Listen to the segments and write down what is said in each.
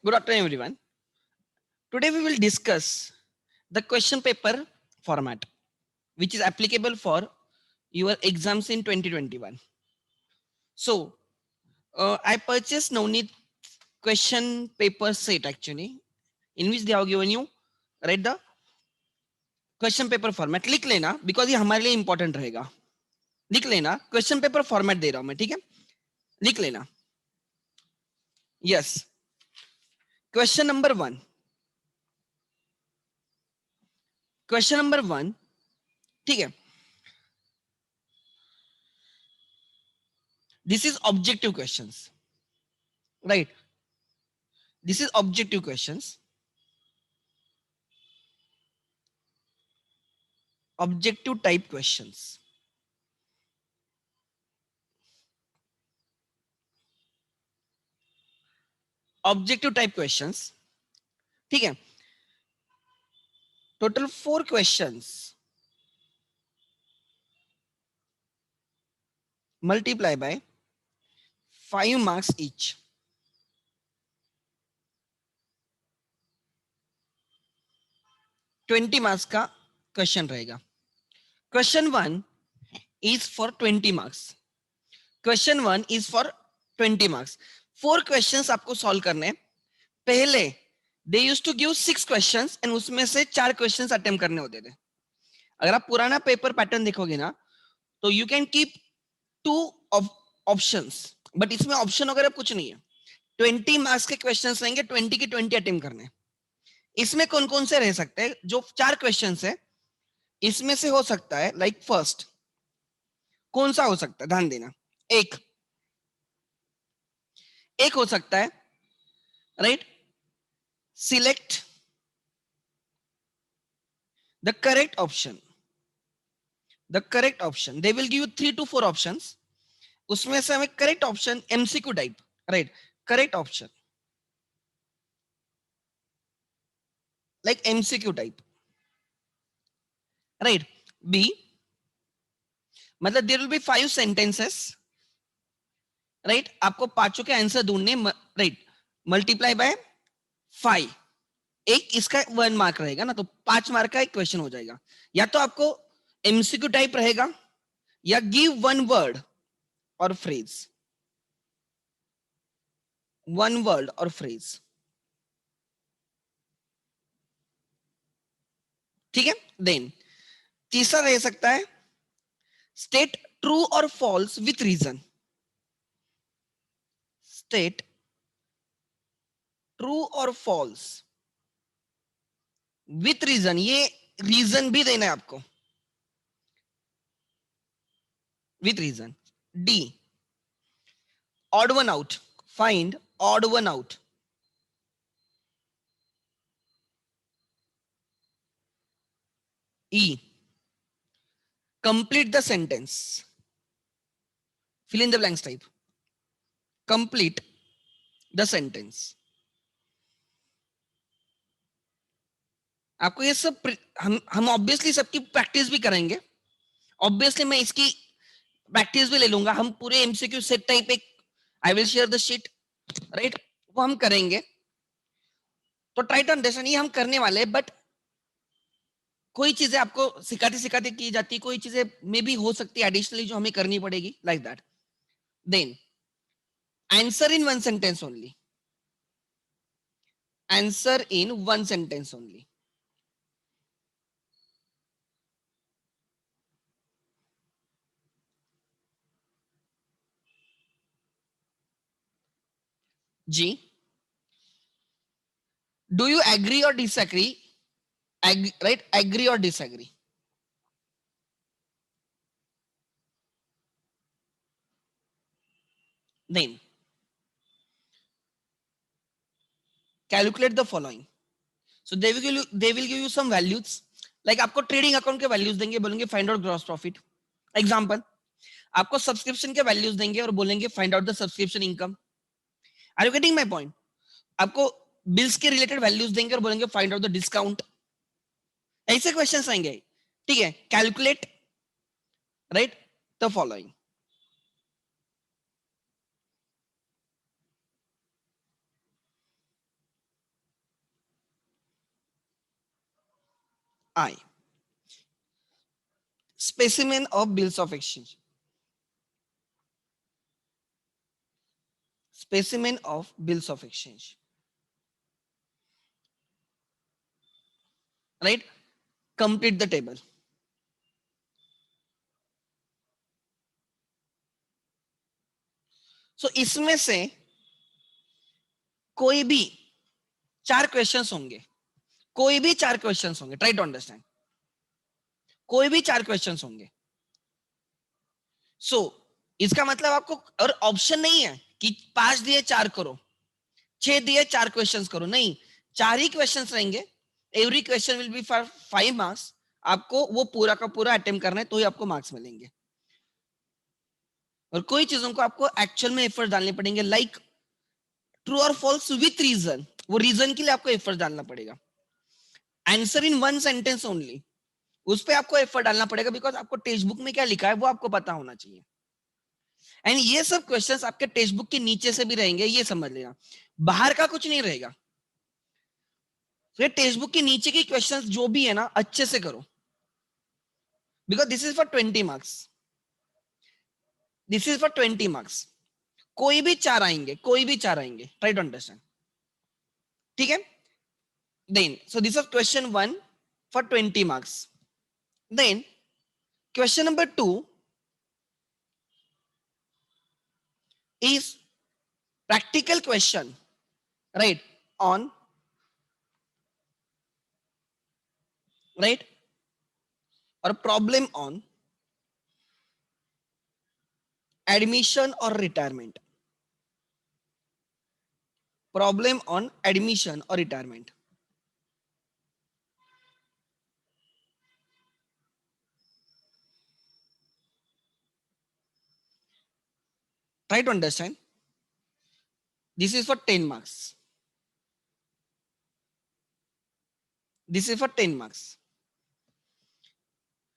Good afternoon, everyone. Today we will discuss the question paper format, which is applicable for your exams in 2021. So, I purchased Navneet question paper set actually, in which they have given you right the question paper format. लिख लेना because ये हमारे लिए important रहेगा. लिख लेना question paper format दे रहा हूँ मैं, ठीक है? लिख लेना. Yes. Question number 1. Question number 1. ठीक है? This is objective questions, right? This is objective questions. Objective type questions. Objective type questions. ठीक है? Total 4 questions. Multiply by 5 marks each. Twenty marks का क्वेश्चन रहेगा. Question 1 is for 20 marks. Question 1 is for 20 marks. 4 questions आपको solve करने हैं. पहले they used to give 6 questions and उसमें से 4 questions अटेम्प्ट करने होते थे. अगर आप पुराना पेपर पैटर्न देखोगे ना तो you can keep 2 options, but इसमें ऑप्शन वगैरह कुछ नहीं है. 20 मार्क्स के क्वेश्चंस रहेंगे, 20 के 20 अटेम्प्ट करने. इसमें कौन कौन से रह सकते हैं? जो 4 क्वेश्चंस है इसमें से हो सकता है लाइक फर्स्ट कौन सा हो सकता है, ध्यान देना. एक एक हो सकता है right, select the correct option. The correct option they will give you 3 to 4 options. उसमें से हमें correct option MCQ type, right, correct option like MCQ type, right. B मतलब there will be 5 sentences, right. आपको पांचों के answer ढूंढने, right. Multiply by 5. एक इसका 1 मार्क रहेगा ना, तो 5 मार्क का एक क्वेश्चन हो जाएगा. या तो आपको एमसीक्यू टाइप रहेगा या गिव 1 वर्ड और फ्रेज. 1 वर्ड और फ्रेज, ठीक है. देन तीसरा रह सकता है स्टेट ट्रू और false with reason. State true और फॉल्स विथ रीजन. ये रीजन भी देना है आपको with reason. D odd one out. Find odd one out. E complete the sentence. Fill in the blanks type. Complete the sentence. आपको ये सब हम ऑब्वियसली सबकी प्रैक्टिस भी करेंगे. ऑब्वियसली मैं इसकी प्रैक्टिस भी ले लूंगा. हम पूरे एमसीक्यू सेट टाइप एक I will share the sheet, right, वो हम करेंगे. तो ट्राई टू अंडरस्टैंड, ये हम करने वाले हैं. बट कोई चीजें आपको सिखाते सिखाते की जाती, कोई चीजें मे भी हो सकती है एडिशनली जो हमें करनी पड़ेगी, like that. Then answer in 1 sentence only. Answer in 1 sentence only. जी, do you agree or disagree? Right, agree or disagree. Then calculate the following. So they will give you some values. Like आपको trading account के values देंगे, बोलेंगे find out gross profit. Example, आपको subscription के values देंगे और बोलेंगे find out the subscription income. Are you getting my point? आपको बिल्स के रिलेटेड वैल्यूज देंगे और बोलेंगे फाइंड आउट द डिस्काउंट. ऐसे क्वेश्चंस आएंगे, ठीक है. Calculate, right, the following. I. Specimen of bills of exchange. Specimen of bills of exchange. Right? Complete the table. So इसमें से कोई भी 4 क्वेश्चंस होंगे, कोई भी 4 क्वेश्चंस होंगे. Try to understand. कोई भी 4 क्वेश्चंस होंगे. सो इसका मतलब आपको और ऑप्शन नहीं है कि 5 दिए 4 करो, 6 दिए 4 क्वेश्चंस करो. नहीं, 4 ही क्वेश्चंस रहेंगे. Every question will be for 5 marks. आपको वो पूरा का पूरा अटेम्प्ट करना है तो ही आपको मार्क्स मिलेंगे. और कोई चीजों को आपको एक्चुअल में एफर्ट डालने पड़ेंगे, लाइक ट्रू और फॉल्स विथ रीजन. वो रीजन के लिए आपको एफर्ट डालना पड़ेगा. Answer in one sentence only, उस पर आपको एफर्ट डालना पड़ेगा, बिकॉज आपको टेक्स्ट बुक में क्या लिखा है वो आपको पता होना चाहिए. एंड ये सब क्वेश्चंस आपके टेक्स्ट बुक के नीचे से भी रहेंगे, ये समझ लेना. बाहर का कुछ नहीं रहेगा. तो टेक्स्ट बुक के नीचे के क्वेश्चंस जो भी है ना, अच्छे से करो, because this is for 20 marks. This is for 20 marks. कोई भी 4 आएंगे, कोई भी 4 आएंगे. Try to understand. ठीक है. Then so this is question 1 for 20 marks. Then question number 2 is practical question, right, on, right, or problem on admission or retirement. Problem on admission or retirement. Try to understand. This is for 10 marks. This is for 10 marks.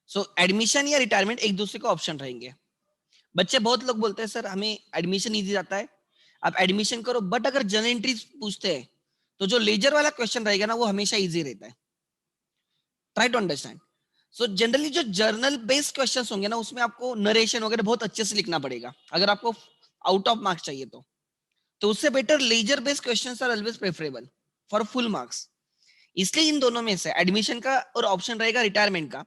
So admission या retirement एक दूसरे को option रहेंगे. बच्चे बहुत लोग बोलते हैं सर हमें एडमिशन इजी जाता है, आप एडमिशन करो. बट अगर जनरल एंट्रीज पूछते हैं तो जो लेजर वाला क्वेश्चन रहेगा ना वो हमेशा इजी रहता है. Try to understand. So generally जो जर्नल बेस्ड क्वेश्चंस होंगे ना, उसमें आपको नरेशन वगैरह बहुत अच्छे से लिखना पड़ेगा अगर आपको आउट ऑफ मार्क्स चाहिए तो उससे better ledger based questions are always preferable for full marks. इसलिए इन दोनों में से एडमिशन का और ऑप्शन रहेगा रिटायरमेंट का.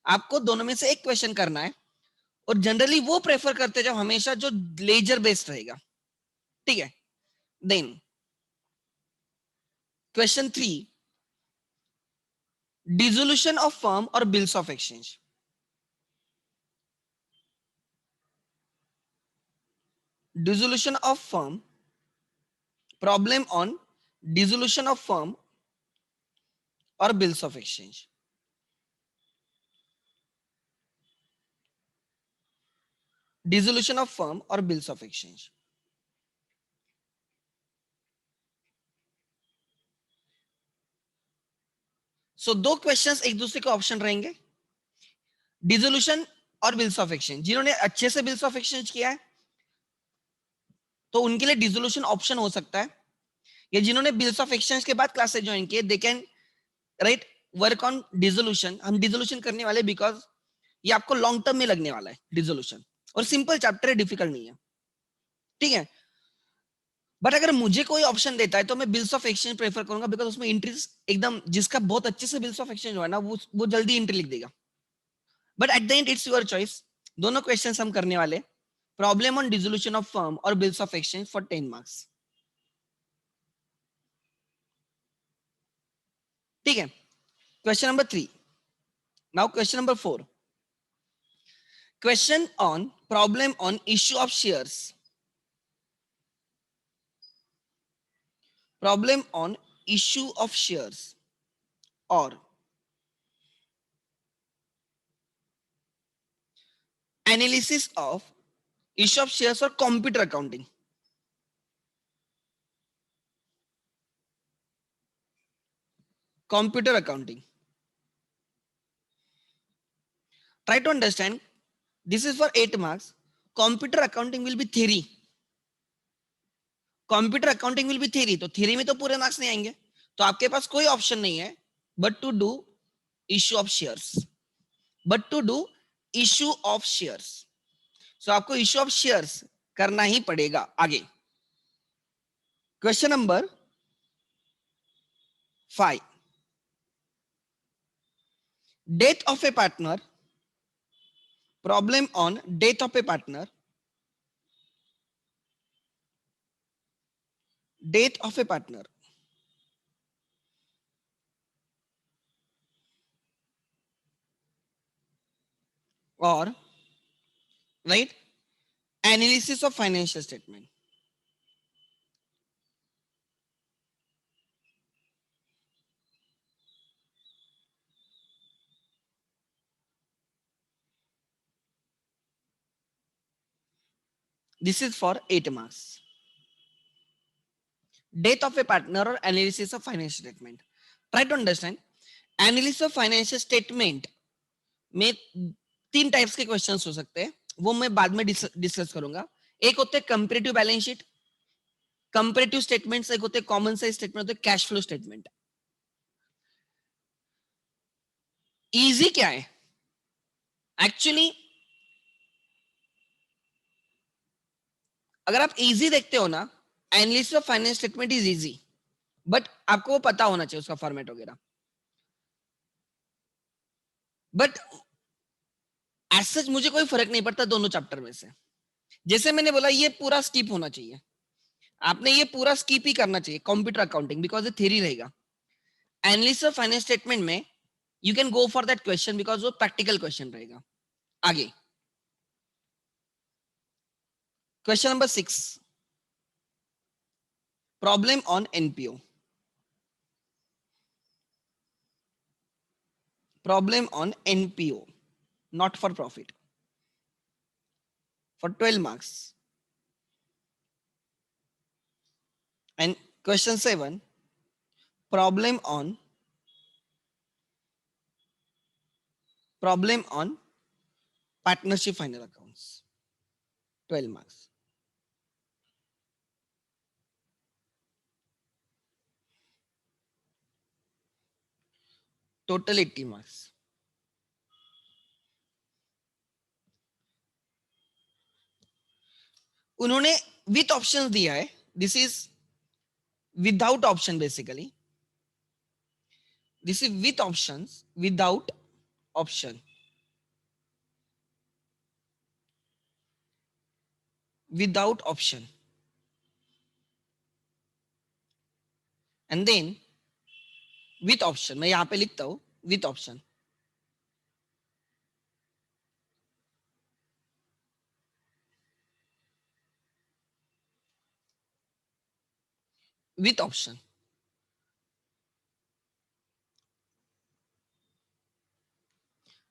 आपको दोनों में से एक क्वेश्चन करना है, और जनरली वो प्रेफर करते हैं जब हमेशा जो लेजर बेस्ड रहेगा. ठीक है. Then question 3, dissolution of firm और bills of exchange. Dissolution of firm, problem on dissolution of firm or bills of exchange. Dissolution of firm or bills of exchange. So दो क्वेश्चंस एक दूसरे के option रहेंगे, dissolution और bills of exchange. जिन्होंने अच्छे से बिल्स ऑफ एक्सचेंज किया है तो उनके लिए डिसोल्यूशन ऑप्शन हो सकता है, या जिन्होंने बिल्स ऑफ एक्सचेंज के बाद क्लासेस ज्वाइन किए they can write work on dissolution. हम डिसोल्यूशन करने वाले बिकॉज ये आपको लॉन्ग टर्म में लगने वाला है डिसोल्यूशन, और सिंपल चैप्टर है, डिफिकल्ट नहीं है. ठीक है. बट अगर मुझे कोई ऑप्शन देता है तो मैं बिल्स ऑफ एक्सचेंज प्रेफर करूंगा, बिकॉज उसमें एंट्रीज एकदम जिसका बहुत अच्छे से बिल्स ऑफ एक्सचेंज हुआ है ना वो जल्दी एंट्री लिख देगा. But at the end it's your choice. दोनों क्वेश्चंस हम करने वाले, problem on dissolution of firm और bills of exchange for 10 marks. ठीक है. Question number 3. Now question number 4. Question on problem on issue of shares. Problem on issue of shares और analysis of issue of shares और computer accounting. Computer accounting. Try to understand. This is for 8 marks. Computer accounting will be theory. Computer accounting will be theory. तो theory में तो पूरे marks नहीं आएंगे, तो आपके पास कोई ऑप्शन नहीं है but to do issue of shares, but to do issue of shares, so आपको इश्यू ऑफ शेयर्स करना ही पड़ेगा। आगे question number 5, death of a partner, problem on death of a partner, death of a partner, और right analysis of financial statement. This is for 8 marks. Death of a partner or analysis of financial statement. Try to understand. Analysis of financial statement में 3 types के questions हो सकते हैं, वो मैं बाद में डिस्कस करूंगा। एक होते हैं comparative balance sheet, comparative statements, एक होते हैं कॉमन साइज स्टेटमेंट, होते हैं कैश फ्लो स्टेटमेंट। इजी क्या है एक्चुअली, अगर आप इजी देखते हो ना, analysis of financial statement is easy, but आपको वो पता होना चाहिए उसका फॉर्मेट वगैरह। बट एज सच मुझे कोई फर्क नहीं पड़ता दोनों चैप्टर में से। जैसे मैंने बोला ये पूरा स्किप होना चाहिए, आपने ये पूरा स्किप ही करना चाहिए कंप्यूटर अकाउंटिंग, बिकॉज ये थ्योरी रहेगा। एनालिसिस ऑफ फाइनेंस स्टेटमेंट में you can go for that question because वो प्रैक्टिकल क्वेश्चन रहेगा। आगे question number 6, problem on NPO, problem on NPO not for profit, for 12 marks. And question 7, problem on partnership final accounts, 12 marks. Total 80 marks. उन्होंने with options दिया है, this is without option basically, this is with options, without option, without option, and then with option, मैं यहां पे लिखता हूं with option, with option।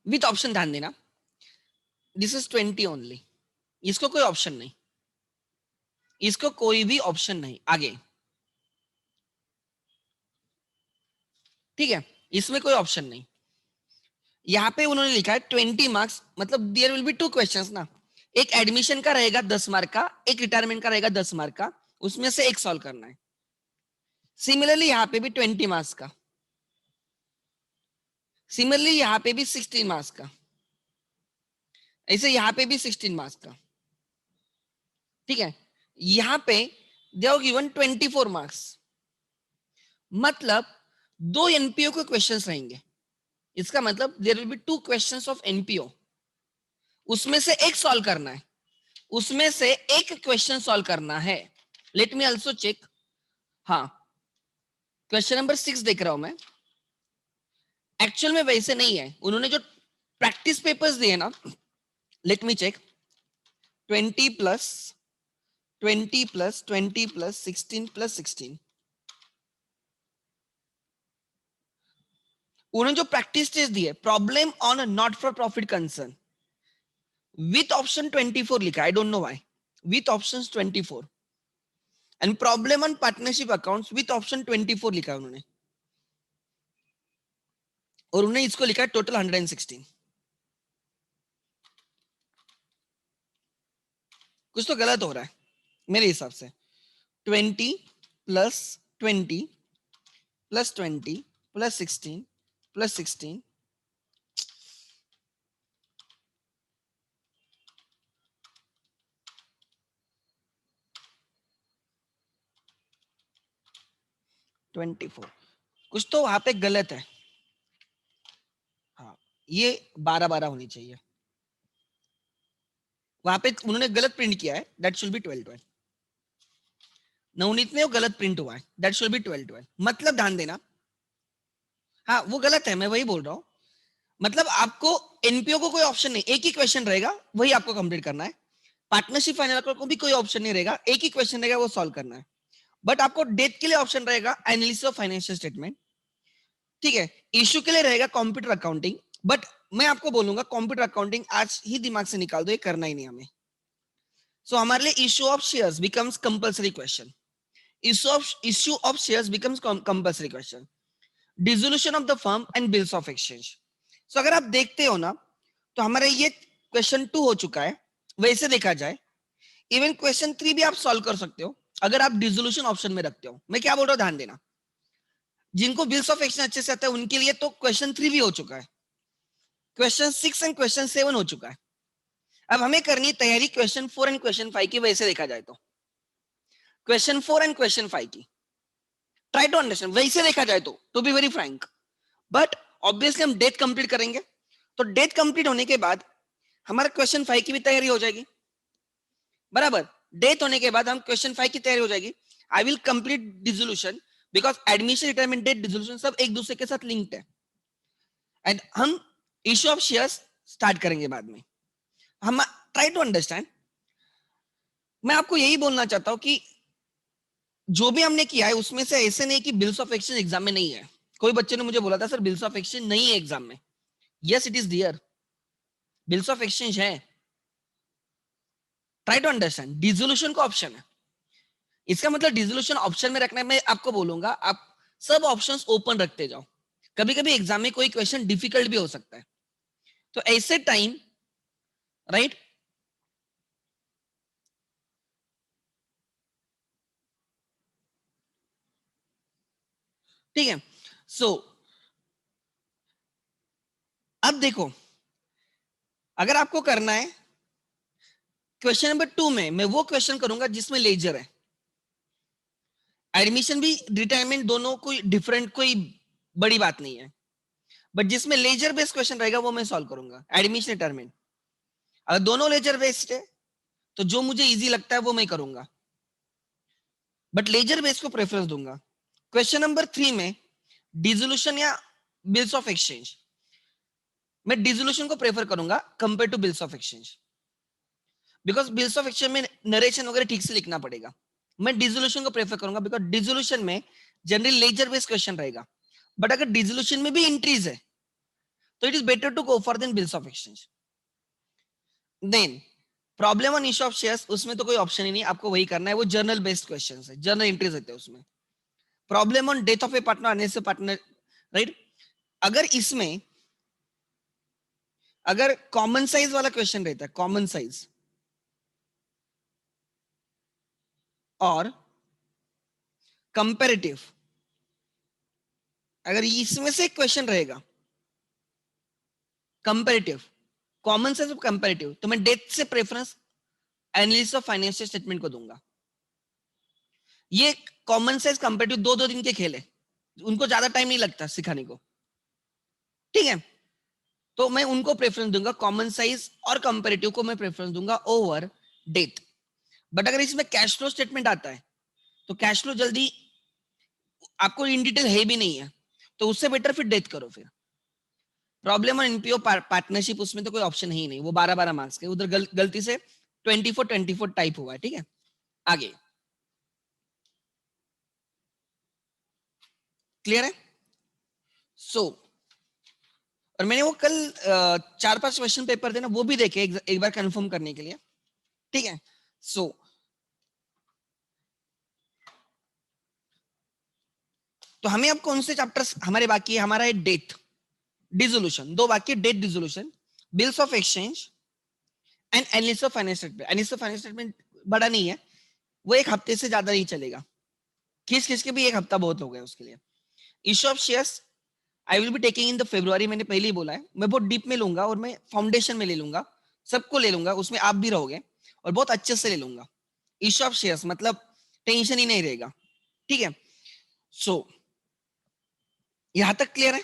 With option ध्यान देना, दिस इज 20 ओनली, इसको कोई ऑप्शन नहीं, इसको कोई भी ऑप्शन नहीं। आगे ठीक है, इसमें कोई ऑप्शन नहीं। यहाँ पे उन्होंने लिखा है 20 मार्क्स, मतलब देयर विल बी 2 क्वेश्चंस ना, एक एडमिशन का रहेगा 10 मार्क का, एक रिटायरमेंट का रहेगा 10 मार्क का, उसमें से एक सॉल्व करना है। सिमिलरली यहाँ पे भी 20 मार्क्स का, सिमिलरली यहाँ पे भी 16 मार्क्स का, ऐसे यहाँ पे भी 16 मार्क्स का। ठीक है, यहाँ पे दे हैव गिवन 24 मार्क्स, मतलब 2 एनपीओ के क्वेश्चंस रहेंगे। इसका मतलब there will be 2 questions of NPO, उसमें से एक सॉल्व करना है, उसमें से एक क्वेश्चन सॉल्व करना है। Let me also check. हाँ, क्वेश्चन नंबर 6 देख रहा हूं मैं, एक्चुअल में वैसे नहीं है, उन्होंने जो प्रैक्टिस पेपर्स दिए ना, let me check, 20 plus 20 plus 20 plus 16 plus 16, उन्होंने जो प्रैक्टिस टेस्ट दिए, problem on not for profit concern, with option 24 लिखा, I don't know why, with options 24, and problem on partnership accounts with option 24 लिखा उन्होंने, और उन्होंने इसको लिखा टोटल 116। कुछ तो गलत हो रहा है मेरे हिसाब से। 20 प्लस 20 प्लस 20 प्लस 16 प्लस 16 24, कुछ तो वहां पे गलत है। हाँ, ये 12-12 होनी चाहिए, वहां पे उन्होंने गलत प्रिंट किया है, दैट शुड बी 12-12। नवनीत में वो गलत प्रिंट हुआ है, दैट शुड बी 12-12। मतलब ध्यान देना, हाँ वो गलत है, मैं वही बोल रहा हूँ। मतलब आपको एनपीओ को कोई ऑप्शन नहीं, एक ही क्वेश्चन रहेगा, वही आपको कंप्लीट करना है। पार्टनरशिप फाइनल को भी कोई ऑप्शन नहीं रहेगा, एक ही क्वेश्चन रहेगा, वो सॉल्व करना है। बट आपको डेट के लिए ऑप्शन रहेगा एनालिसिस ऑफ फाइनेंशियल स्टेटमेंट, ठीक है। इश्यू के लिए रहेगा कंप्यूटर अकाउंटिंग, बट मैं आपको बोलूंगा कंप्यूटर अकाउंटिंग आज ही दिमाग से निकाल दो, ये करना ही नहीं हमें। सो हमारे लिए issue of shares becomes compulsory question, issue of shares becomes compulsory question, dissolution of the firm and bills of exchange। so अगर आप देखते हो ना, तो हमारा ये क्वेश्चन 2 हो चुका है। वैसे देखा जाए इवन क्वेश्चन 3 भी आप सॉल्व कर सकते हो अगर आप डिसोल्यूशन ऑप्शन में रखते हो। मैं क्या बोल रहा हूँ ध्यान देना, जिनको बिल्स ऑफ एक्सचेंज अच्छे से आता है उनके लिए तो क्वेश्चन 3 भी हो चुका है, क्वेश्चन 6 एंड क्वेश्चन 7 हो चुका है। अब हमें करनी तैयारी क्वेश्चन 4 एंड क्वेश्चन 5 की। वैसे देखा जाए तो क्वेश्चन 4 एंड क्वेश्चन 5 की ट्राई टू अंडरस्टैंड, वैसे देखा जाए तो to be very frank. But obviously हम डेट कंप्लीट करेंगे, तो डेट कंप्लीट होने के बाद हमारा क्वेश्चन 5 की भी तैयारी हो जाएगी, बराबर। डेट होने के बाद हम क्वेश्चन 5 की तैयारी हो जाएगी। I will complete dissolution, because admission, retirement death, dissolution सब एक दूसरे के साथ लिंक्ड है। एंड हम इश्यू ऑफ शेयर्स स्टार्ट करेंगे बाद में। हम ट्राई टू अंडरस्टैंड, मैं आपको यही बोलना चाहता हूं कि जो भी हमने किया है उसमें से ऐसे नहीं कि बिल्स ऑफ एक्सचेंज एग्जाम में नहीं है। कोई बच्चे ने मुझे बोला था सर बिल्स ऑफ एक्सचेंज नहीं है एग्जाम में। Yes it is dear, bills of exchange है। ट्राई टू अंडरस्टैंड, डिसोल्यूशन का ऑप्शन है, इसका मतलब डिसोल्यूशन ऑप्शन में रखना है। मैं आपको बोलूंगा आप सब ऑप्शंस ओपन रखते जाओ, कभी कभी एग्जाम में कोई क्वेश्चन डिफिकल्ट भी हो सकता है, तो ऐसे टाइम, राइट, ठीक है। सो अब देखो, अगर आपको करना है क्वेश्चन नंबर 2 में मैं वो क्वेश्चन करूंगा जिसमें लेजर है। एडमिशन भी रिटायरमेंट दोनों कोई डिफरेंट, कोई बड़ी बात नहीं है, बट जिसमें लेजर बेस्ड क्वेश्चन रहेगा वो मैं सॉल्व करूंगा। एडमिशन, रिटायरमेंट, अगर दोनों लेजर बेस्ड है तो जो मुझे इजी लगता है वो मैं करूंगा, बट लेजर बेस्ड को प्रेफरेंस दूंगा। क्वेश्चन नंबर 3 में डिसोल्यूशन या बिल्स ऑफ एक्सचेंज, मैं डिसोल्यूशन को प्रेफर करूंगा compare to bills of exchange, because bills of exchange में नरेशन वगैरह ठीक से लिखना पड़ेगा। मैं डिसोल्यूशन को प्रेफर करूंगा बिकॉज डिसोल्यूशन में जनरली लेजर बेस्ड क्वेश्चन रहेगा, बट अगर डिसोल्यूशन में भी इंट्रीज है तो it is better to go for then bills of exchange. Then problem on issue of shares, उसमें तो कोई ऑप्शन ही नहीं, आपको वही करना है, वो जर्नल बेस्ड क्वेश्चन है, जर्नल एंट्रीज रहते हैं उसमें। Problem on death of a partner, अनेस पार्टनर, राइट। अगर इसमें अगर कॉमन साइज वाला क्वेश्चन रहता है, कॉमन साइज और कंपेरेटिव, अगर इसमें से क्वेश्चन रहेगा कंपेरेटिव, कॉमन साइज और कंपेरेटिव, तो मैं डेथ से preference analysis of financial statement को दूंगा। ये कॉमन साइज कंपेरेटिव 2-2 दिन के खेल है, उनको ज्यादा टाइम नहीं लगता सिखाने को, ठीक है। तो मैं उनको प्रेफरेंस दूंगा, कॉमन साइज और कंपेरेटिव को मैं प्रेफरेंस दूंगा ओवर डेथ। बट अगर इसमें कैश फ्लो स्टेटमेंट आता है तो कैश फ्लो जल्दी आपको इन डिटेल है भी नहीं है, तो उससे बेटर फिर डेथ करो। फिर प्रॉब्लम और एनपीओ पार्टनरशिप, उसमें तो कोई ऑप्शन ही नहीं, वो 12-12 मार्क्स के, उधर गलती से 24-24 टाइप हुआ है, ठीक है। आगे क्लियर है। सो और मैंने वो कल 4-5 क्वेश्चन पेपर थे ना, वो भी देखे एक बार कंफर्म करने के लिए, ठीक है। सो तो हमें अब कौन से चैप्टर्स हमारे बाकी है, हमारा है डेथ, डिसोल्यूशन, 2 बाकी, death dissolution, bills of exchange and analysis of financial statement. Analysis of financial statement बड़ा नहीं है, वो एक हफ्ते से ज्यादा नहीं चलेगा, खींच खींच के भी एक हफ्ता बहुत हो गया उसके लिए। Issue of shares I will be taking in the फरवरी, मैंने पहले ही बोला है, मैं बहुत डीप में लूंगा और मैं फाउंडेशन में ले लूंगा, सबको ले लूंगा, उसमें आप भी रहोगे और बहुत अच्छे से ले लूंगा। इश्यू ऑफ शेयर्स मतलब टेंशन ही नहीं रहेगा, ठीक है। सो यहां तक क्लियर है?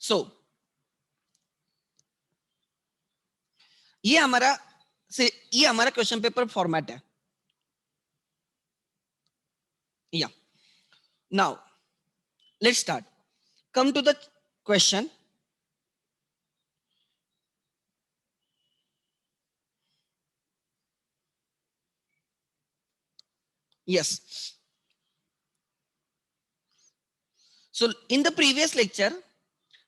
सो ये हमारा ये हमारा क्वेश्चन पेपर फॉर्मेट है। या now let's start, come to the question. Yes, so in the previous lecture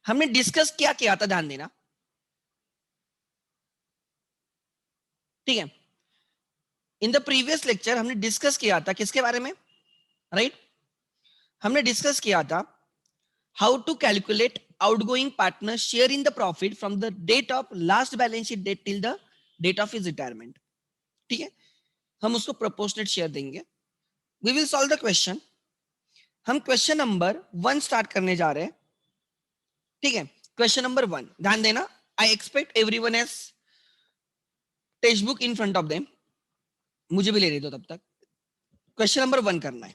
हमने डिस्कस क्या किया था, ध्यान देना, ठीक है। इन द प्रीवियस लेक्चर हमने डिस्कस किया था किसके बारे में, राइट? हमने डिस्कस किया था how to calculate outgoing partner share in the profit from the date of last balance sheet date till the date of his retirement, ठीक है। हम उसको प्रोपोर्शनेट शेयर देंगे। We will solve the question. हम question number 1 start करने जा रहे हैं, ठीक है। क्वेश्चन नंबर 1, ध्यान देना, I expect everyone has text book in front of them. मुझे भी ले रही दो तब तक। क्वेश्चन नंबर 1 करना है।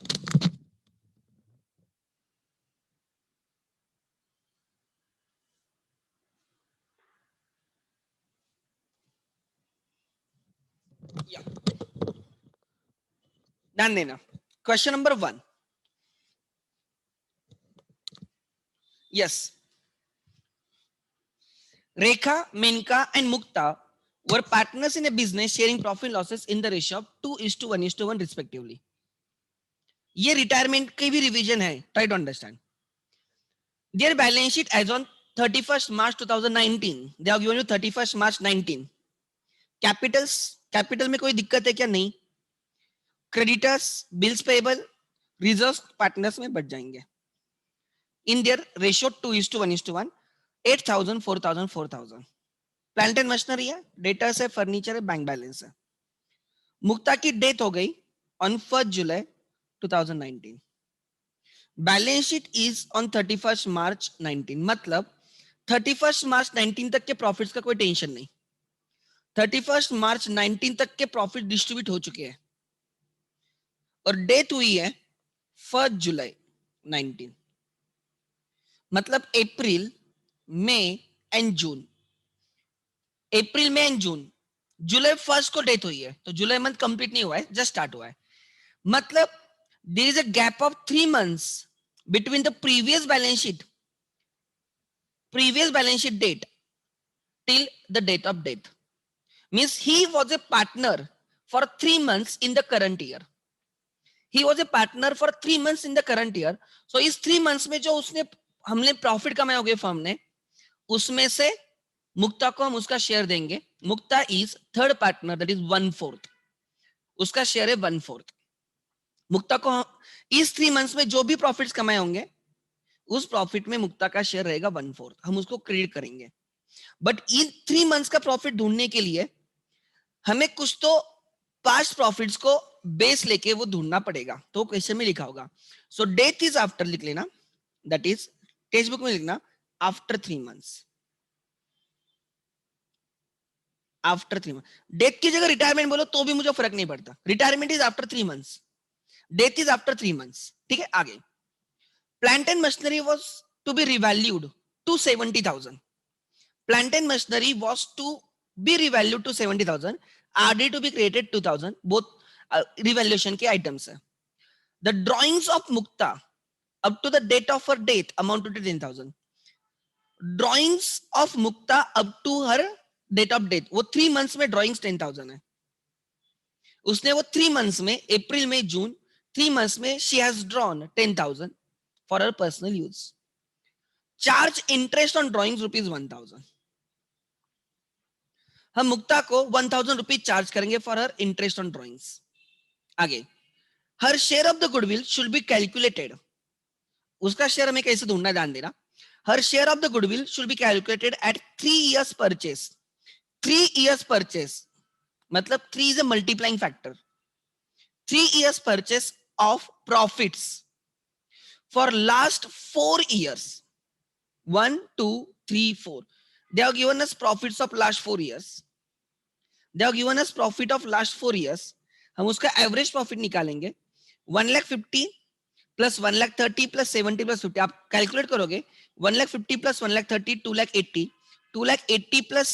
ध्यान देना, question number 1, yes, Rekha, Menka and Mukta were partners in a business sharing profit losses in the ratio of 2:1:1 respectively. ये रिटायरमेंट की भी रिवीजन है, try to understand. There balance sheet as on 31st March 2019, they have given you 31st March 19। Capital में कोई दिक्कत है क्या? नहीं। Creditors, bills payable, reserves partners में बढ़ जाएंगे। In their ratio 2:1:1, 8,000 4,000 4,000। Plant and machinery है, डेटर्स है, फर्नीचर है, बैंक बैलेंस है। मुक्ता की डेथ हो गई on 1 July 2019। Balance sheet is on 31st March 19, मतलब 31st March 19 तक के प्रॉफिट्स का कोई टेंशन नहीं। 31st March 19 तक के प्रॉफिट डिस्ट्रीब्यूट हो चुके हैं और डेथ हुई है 1 जुलाई 19, मतलब अप्रैल, May and June. April, May and जून, जुलाई 1 को डेथ हुई है, तो जुलाई मंथ कंप्लीट नहीं हुआ है, जस्ट स्टार्ट हुआ है। मतलब there is a gap of 3 months between the previous balance sheet date till the date of death. Means he was a partner for 3 months in the current year. He was a partner for 3 months in the current year. So इस 3 months में जो उसने हमने profit कमाया होगा firm ने, उसमें से मुक्ता को हम उसका शेयर देंगे। Mukta is third partner, that is 1/4, उसका शेयर है 1/4। मुक्ता को इस 3 मंथ्स में जो भी प्रॉफिट्स कमाए होंगे उस प्रॉफिट में मुक्ता का शेयर रहेगा 1/4, हम उसको क्रेडिट करेंगे। बट इन 3 मंथ्स का प्रॉफिट ढूंढने के लिए हमें कुछ तो पास्ट प्रॉफिट्स को बेस लेके वो ढूंढना पड़ेगा, तो क्वेश्चन में लिखा होगा। सो डेथ इज आफ्टर लिख लेना, दैट इज टेक्स्ट बुक में लिखना after 3 months. After 3 month, death की जगह रिटायरमेंट बोलो तो भी मुझे फर्क नहीं पड़ता। Retirement is after 3 months, death is after 3 months, ठीक है। आगे, plant and machinery was to be revalued to 70,000. Plant and machinery was to be revalued to 70,000. RD to be created 2,000. Both revaluation के items है. The drawings of Mukta up to the date of her death amount to 10,000. Drawings of Mukta up to her date of death, वो 3 months में drawings 10,000 है। उसने वो 3 months में, अप्रैल में, जून, 3 months में she has drawn 10,000 for her personal use. Charge interest on drawings rupees 1,000. हम मुक्ता को 1,000 रुपीज चार्ज करेंगे for her interest on drawings. आगे, her share of the goodwill should be calculated, उसका शेयर हमें कैसे ढूंढना, ध्यान देना। Her share of the goodwill should be calculated at 3 years purchase. 3 years purchase मतलब 3 is a multiplying factor. 3 years परचेस of profits for last 4 years, 1 2 3 4। They have given us profits of last 4 years. They have given us profit of last 4 years. हम उसका average profit निकालेंगे, 1,50,000 plus 1,30,000 plus 70 plus 50, आप calculate करोगे 1,50,000 plus 1,30,000 2,80,000, 2,80,000 plus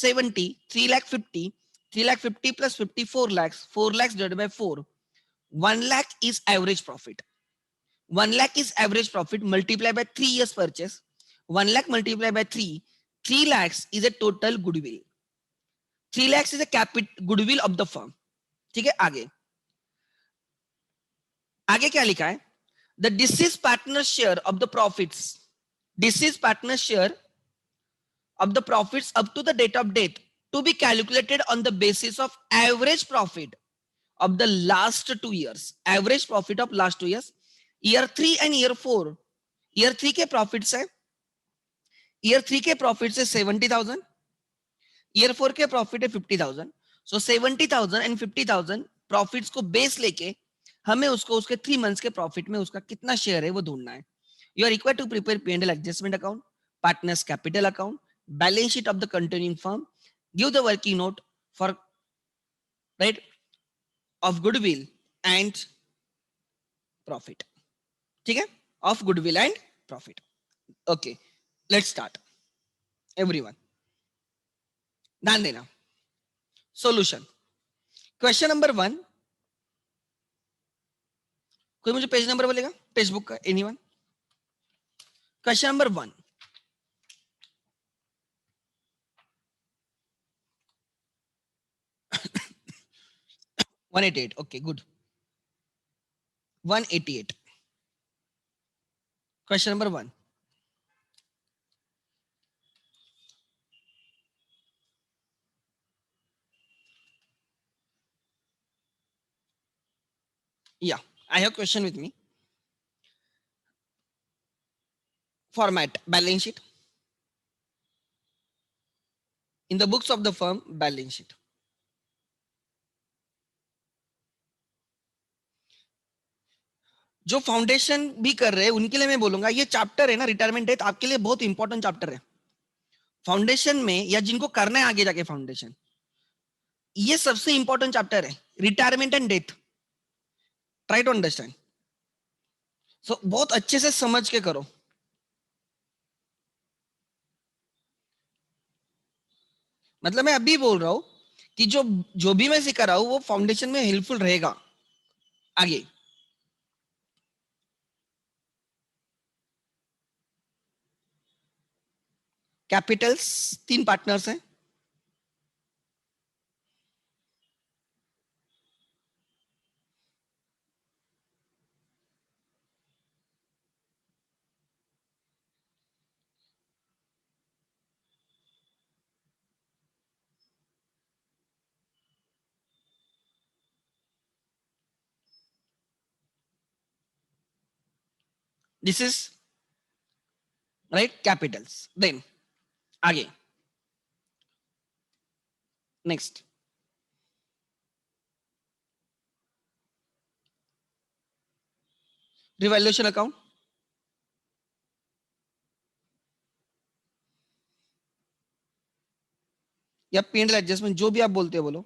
70 3,50,000, 3,50,000 plus 50 4 lakhs, 4 lakhs divided by 4, 1 lakh is average profit. 1 lakh is average profit multiplied by 3 years purchase. 1 lakh multiplied by 3, 3 lakhs is a total goodwill. 3 lakhs is a capital goodwill of the firm. ठीक है, आगे आगे क्या लिखा है? The deceased partner's share of the profits, deceased partner's share of the profits up to the date of death to be calculated on the basis of average profit of the last 2 years. Average profit of last 2 years. Year 3 and year 4. Year 3 के profits है, year 3 के profits है 70,000, year 4 के profit है 50,000. So 70,000 and 50,000 profits को base लेके हमें उसको उसके 3 months के profit में उसका कितना share है वो ढूंढना है. You are required to prepare P&L adjustment account, partners capital account, balance sheet of the continuing firm, give the working note for right of goodwill and profit. ठीक है, of goodwill and profit. Okay, let's start. Everyone, ध्यान देना. Solution. Question number 1. कोई मुझे page number बोलेगा page book का? Anyone? Question number 1. (188). Okay, good. 188. Question number 1. Yeah, I have question with me. Format balance sheet. In the books of the firm, balance sheet. जो foundation भी कर रहे हैं उनके लिए मैं बोलूंगा ये चैप्टर है ना, रिटायरमेंट डेथ, आपके लिए बहुत इंपॉर्टेंट चैप्टर है. फाउंडेशन में या जिनको करना है आगे जाके फाउंडेशन, ये सबसे इंपॉर्टेंट चैप्टर है, retirement and death. Try to understand. So बहुत अच्छे से समझ के करो. मतलब मैं अभी बोल रहा हूं कि जो जो भी मैं सिखा रहा हूं वो फाउंडेशन में हेल्पफुल रहेगा आगे. कैपिटल्स 3 पार्टनर्स हैं. This is right capitals. Then आगे नेक्स्ट रिवैल्यूएशन अकाउंट. या P&L एडजस्टमेंट, जो भी आप बोलते हो बोलो.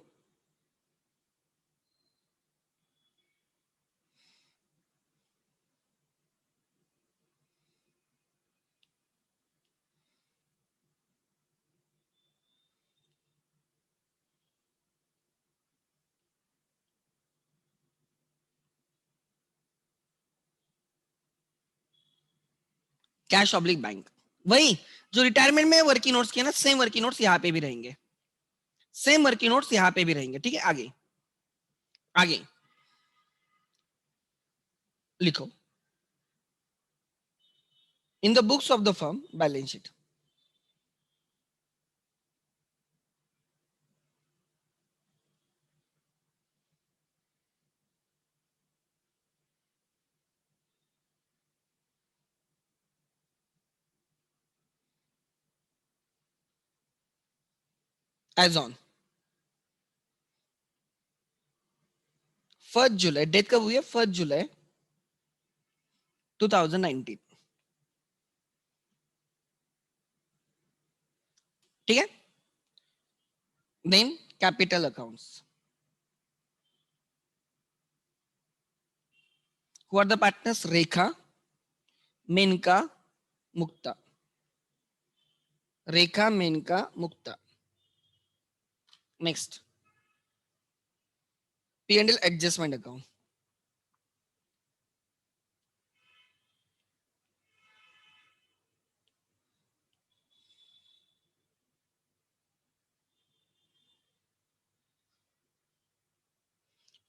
कैश ऑब्लिक बैंक, वही जो रिटायरमेंट में वर्किंग नोट्स किया ना, सेम वर्किंग नोट्स यहाँ पे भी रहेंगे. सेम वर्किंग नोट्स यहाँ पे भी रहेंगे. ठीक है, आगे आगे लिखो. In the books of the firm balance sheet. As on 1 July, date कब हुई है? 1 जुलाई 2019. ठीक है. Then capital accounts. Who are the partners? Rekha, Menka, Mukta. Rekha, Menka, Mukta. Next, P&L adjustment account.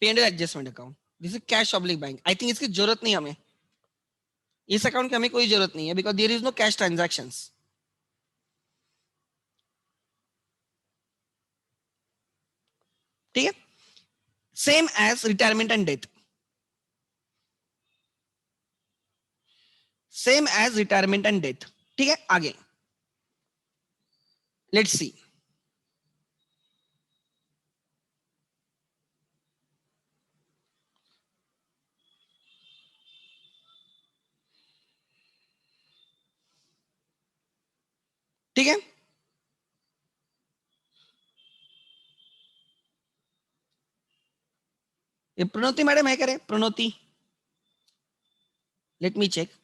P&L adjustment account. This is cash oblique bank. I think इसकी जरूरत नहीं हमें. इस अकाउंट की हमें कोई जरूरत नहीं है because there is no cash transactions. ठीक है? Same as retirement and death. Same as retirement and death. ठीक है? आगे. Let's see. ठीक है? ये प्रणोति मैडम है करे? Pranoti. Let me check.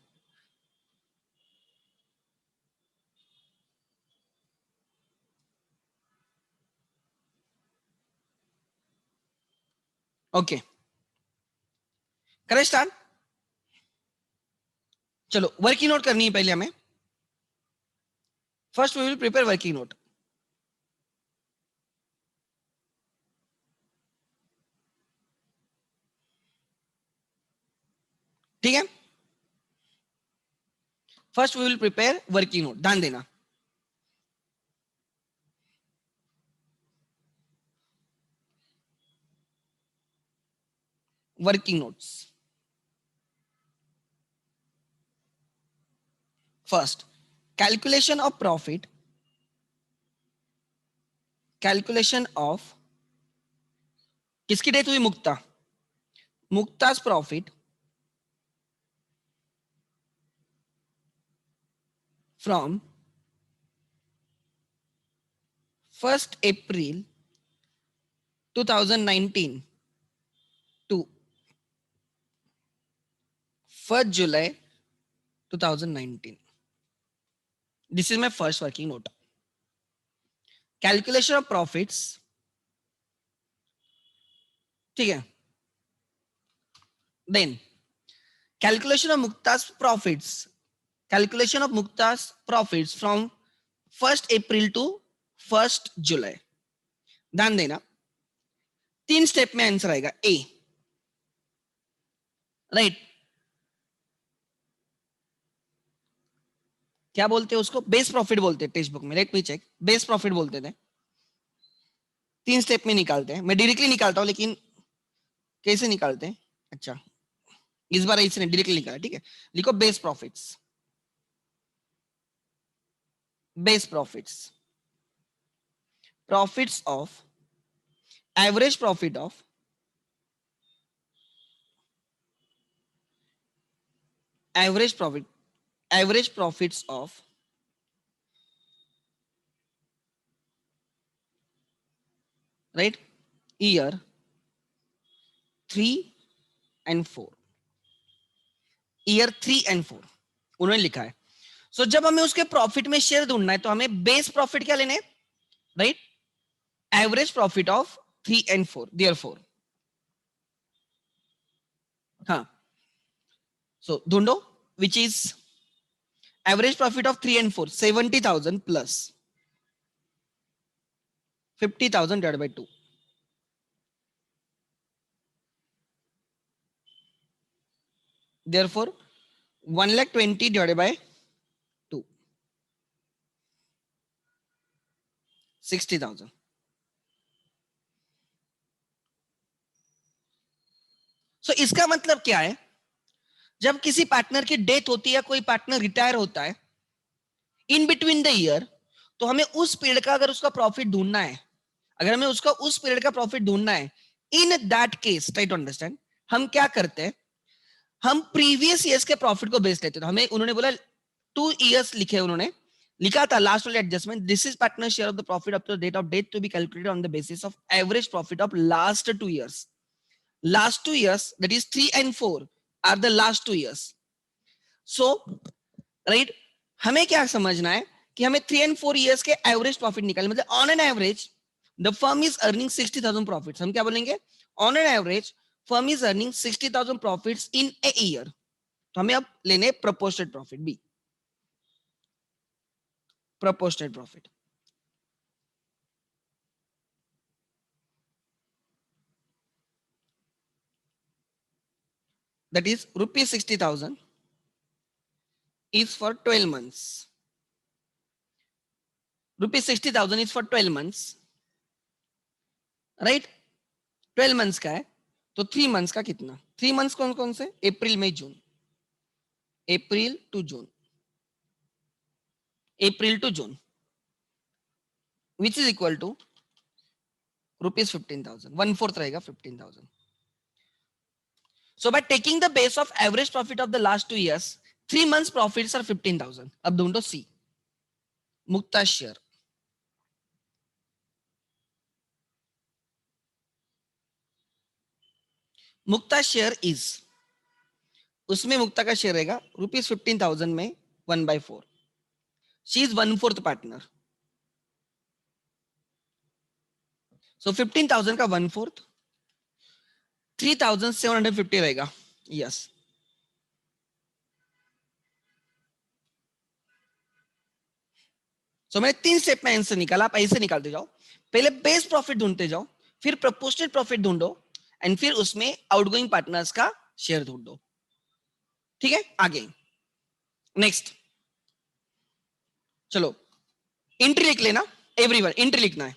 Okay. करें स्टार्ट. चलो वर्किंग नोट करनी है पहले हमें. First we will prepare working note. ठीक है? First we will prepare working note. ध्यान देना. Working notes. First, calculation of profit. Calculation of किसकी डेथ हुई? Mukta. मुक्ता's profit from 1st April 2019 to 1st July 2019. This is my first working note. Calculation of profits. ठीक है? Then calculation of Mukta's profits. Calculation of Mukta's profits from 1st April to 1st July. ध्यान देना. 3 step में answer आएगा. ए. Right. क्या बोलते हैं उसको? बेस प्रॉफिट बोलते हैं टेक्स्ट बुक में. Let me check. Base profit बोलते थे. 3 स्टेप में निकालते हैं. मैं डायरेक्टली निकालता हूं, लेकिन कैसे निकालते हैं? अच्छा, इस बार इसने डायरेक्टली निकाला. ठीक है, लिखो base profits. Base profits. Profits of average profit of average profits of right year 3 and 4. Year 3 and 4 उन्होंने लिखा है. सो जब हमें उसके प्रॉफिट में शेयर ढूंढना है तो हमें बेस प्रॉफिट क्या लेने? Right, average profit of 3 and 4. Therefore हाँ, सो ढूंढो which is average profit of 3 and 4. 70,000 plus 50,000 divide by 2. Therefore 1,20,000 divided by 2, 60,000. सो इसका मतलब क्या है? जब किसी पार्टनर की डेथ होती है, कोई पार्टनर रिटायर होता है इन बिटवीन द ईयर, तो हमें उस पीरियड का अगर उसका प्रॉफिट ढूंढना है, अगर हमें उसका उस पीरियड का प्रॉफिट ढूंढना है, in that case try to understand, हम क्या करते हैं? हम प्रीवियस ईयर्स के प्रॉफिट को बेस लेते हैं. हमें उन्होंने बोला 2 इयर्स लिखे, उन्होंने लिखा था लास्ट वाले adjustment, this is partner share of the profit up to the date of death to be calculated on the basis of average profit of last 2 years. Last 2 years that is 3 and 4 are the last 2 years. So right, हमें क्या समझना है कि हमें 3 and 4 years के average profit निकालने, मतलब on an average the firm is earning 60,000 profits. हम क्या बोलेंगे, on an average firm is earning 60,000 profits in a year. तो हमें अब लेने proportionate profit, be proportionate profit. That is rupees 60,000 is for 12 months. Rupees 60,000 is for 12 months. Right, 12 months का है, तो 3 मंथ्स का कितना, 3 मंथ्स कौन कौन से, April May June, April to June, April to June, which is equal to rupees 15,000, 1/4 रहेगा 15,000. So by taking the base of average profit of the last 2 years, 3 months profits are 15,000. अब ढूंढो C, Mukta share. Mukta share is, उसमें मुक्ता का share रहेगा rupees 15,000 में 1/4. She is 1/4 partner. सो 15,000 का 1/4 3,750 रहेगा. Yes, सो मैंने 3 स्टेप में आंसर निकाला. आप ऐसे निकालते जाओ, पहले बेस प्रॉफिट ढूंढते जाओ, फिर प्रोपोर्शनल प्रॉफिट ढूंढो, एंड फिर उसमें आउटगोइंग पार्टनर्स का शेयर ढूंढो. ठीक है, आगे नेक्स्ट. चलो एंट्री लिख लेना, एवरीवन एंट्री लिखना है.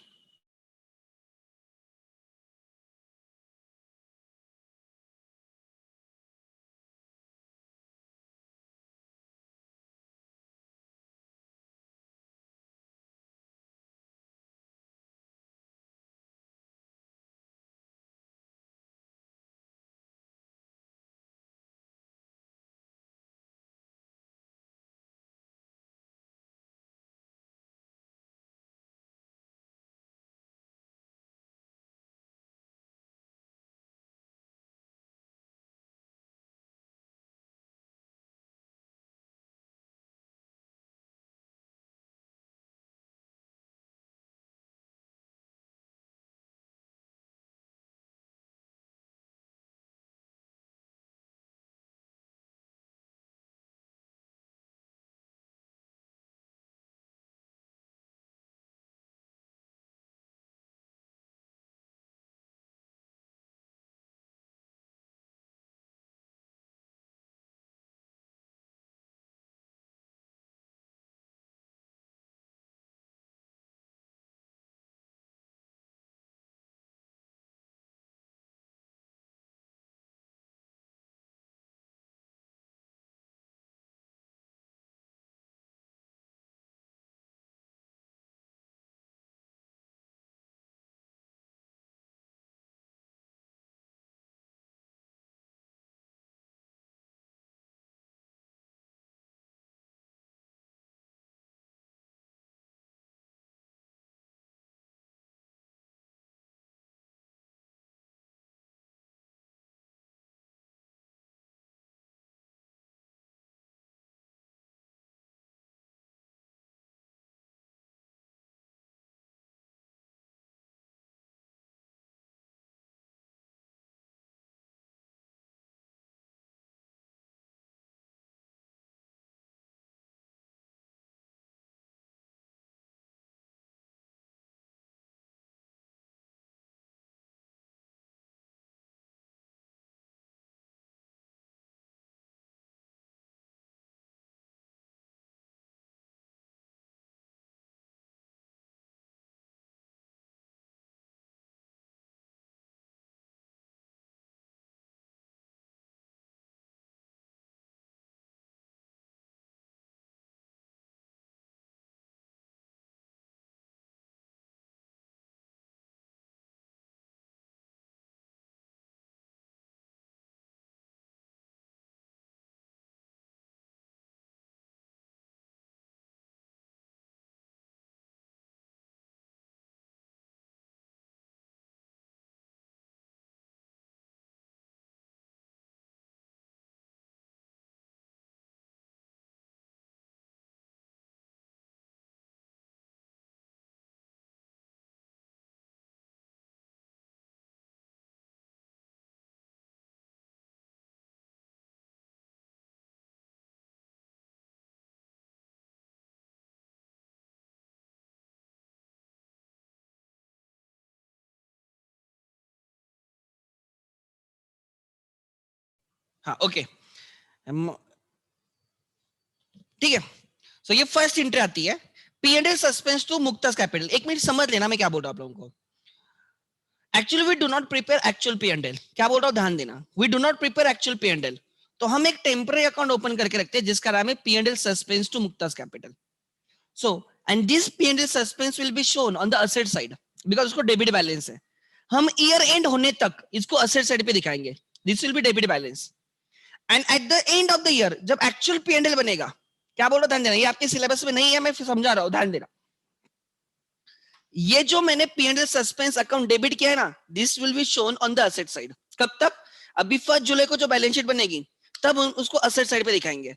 हाँ ओके, ठीक है। सो ये फर्स्ट एंट्री आती है, P and L suspense to Mukta's capital. एक मिनट समझ लेना मैं क्या बोल रहा हूँ आप लोगों को। Actually we do not prepare actual P and L, क्या बोल रहा हूँ ध्यान देना, we do not prepare actual P and L. तो हम एक टेम्पररी अकाउंट ओपन करके रखते हैं जिसका नाम है P and L suspense to Mukta's capital. So and this P and L suspense will be shown on the asset side, because उसको डेबिट बैलेंस है। हम ईयर एंड होने तक इसको असेट साइड पे दिखाएंगे, this will be debit balance. And eight the end of the year जब actual P and L बनेगा, क्या बोल रहा ध्यान देना, ये आपके सिलेबस में नहीं है, मैं समझा रहा हूँ, ध्यान देना। ये जो मैंने P and L suspense account debit किया है ना, this will be shown on the asset side. कब तक? अभी 1 जुलाई को जो बैलेंस शीट बनेगी तब हम उसको असेट साइड पे दिखाएंगे।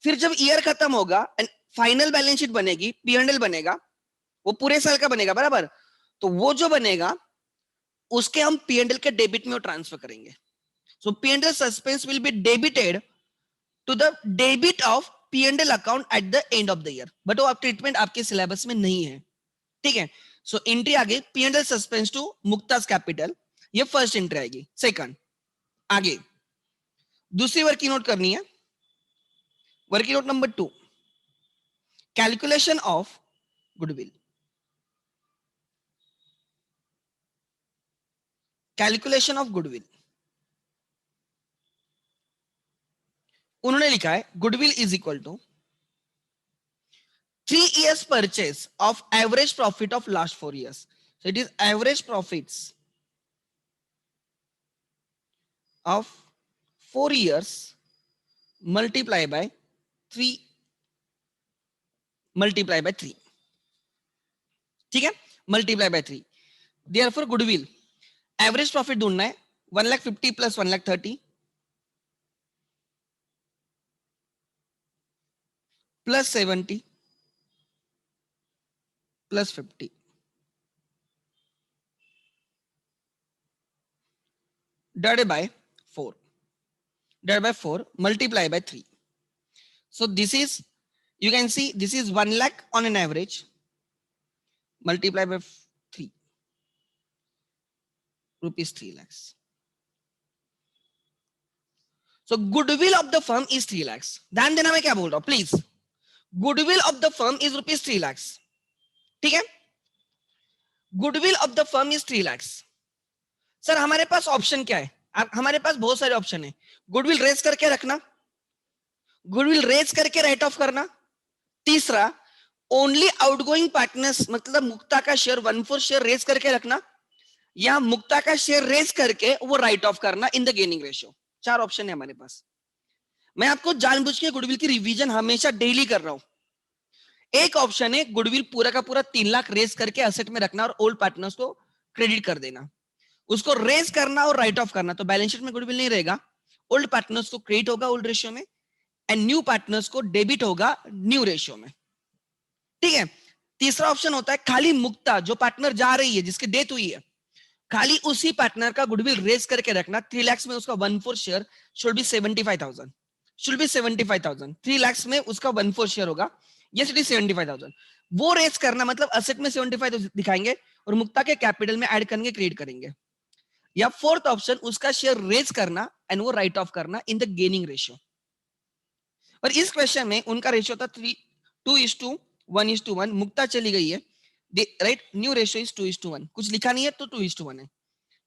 फिर जब ईयर खत्म होगा एंड फाइनल बैलेंस शीट बनेगी, पी एंड एल बनेगा, वो पूरे साल का बनेगा बराबर, तो वो जो बनेगा उसके हम पी एंड एल के डेबिट में ट्रांसफर करेंगे। So P and L suspense will be debited to the debit of P and L account at the end of the year, but वो ट्रीटमेंट आपके सिलेबस में नहीं है, ठीक है। सो एंट्री आगे P and L suspense to Mukta's capital, ये first entry आएगी। सेकंड, आगे दूसरी वर्किंग नोट करनी है, working note number 2, calculation of goodwill. Calculation of goodwill, उन्होंने लिखा है goodwill is equal to 3 years purchase of average profit of last 4 years. So it is average profits of 4 years multiply by 3 multiply by 3, ठीक है, multiply by 3। Therefore goodwill average profit ढूंढना है, 1,50,000 plus 1,30,000 plus 70 plus 50 divided by 4, divided by 4 multiply by 3. So this is, you can see this is 1 lakh on an average multiply by 3, rupees 3 lakhs. So goodwill of the firm is 3 lakhs. ध्यान देना मैं क्या बोल रहा हूं please, goodwill of the firm is rupees 3 lakhs, ठीक है, goodwill of the firm is 3 lakhs। Sir हमारे पास ऑप्शन क्या है? हमारे पास बहुत सारे ऑप्शन है, गुडविल रेज करके रखना, गुडविल रेज करके राइट ऑफ करना, तीसरा ओनली आउटगोइंग पार्टनर्स मतलब मुक्ता का शेयर 1/4 शेयर रेज करके रखना, या मुक्ता का शेयर रेज करके वो राइट ऑफ करना in the gaining ratio. 4 option है हमारे पास। मैं आपको जानबूझ के गुडविल की रिवीजन हमेशा डेली कर रहा हूं। एक ऑप्शन है गुडविल पूरा का पूरा 3 लाख रेज करके एसेट में रखना और ओल्ड पार्टनर्स को क्रेडिट कर देना, उसको रेज करना और राइट ऑफ करना, तो बैलेंस शीट में गुडविल नहीं रहेगा, ओल्ड पार्टनर्स को क्रेडिट होगा ओल्ड रेशियो में एंड न्यू पार्टनर्स को डेबिट होगा न्यू रेशियो में, ठीक है। तीसरा ऑप्शन होता है खाली मुक्ता जो पार्टनर जा रही है जिसकी डेथ हुई है, खाली उसी पार्टनर का गुडविल रेज करके रखना, 3 लाख में उसका 1/4 share should be 75,000, should be 75,000, 3 lakh में उसका 1/4 शेयर होगा, यस इट इज 75,000। वो रेज करना मतलब असेट में 75 दिखाएंगे और मुक्ता के कैपिटल में ऐड करके क्रिएट करेंगे। या फोर्थ ऑप्शन उसका शेयर रेज करना एंड वो राइट ऑफ करना इन द गेनिंग रेशियो। और इस क्वेश्चन में उनका रेशियो था 2:1:1, मुक्ता चली गई है, राइट, न्यू रेशियो इज 2:1, कुछ लिखा नहीं है तो 2:1 है।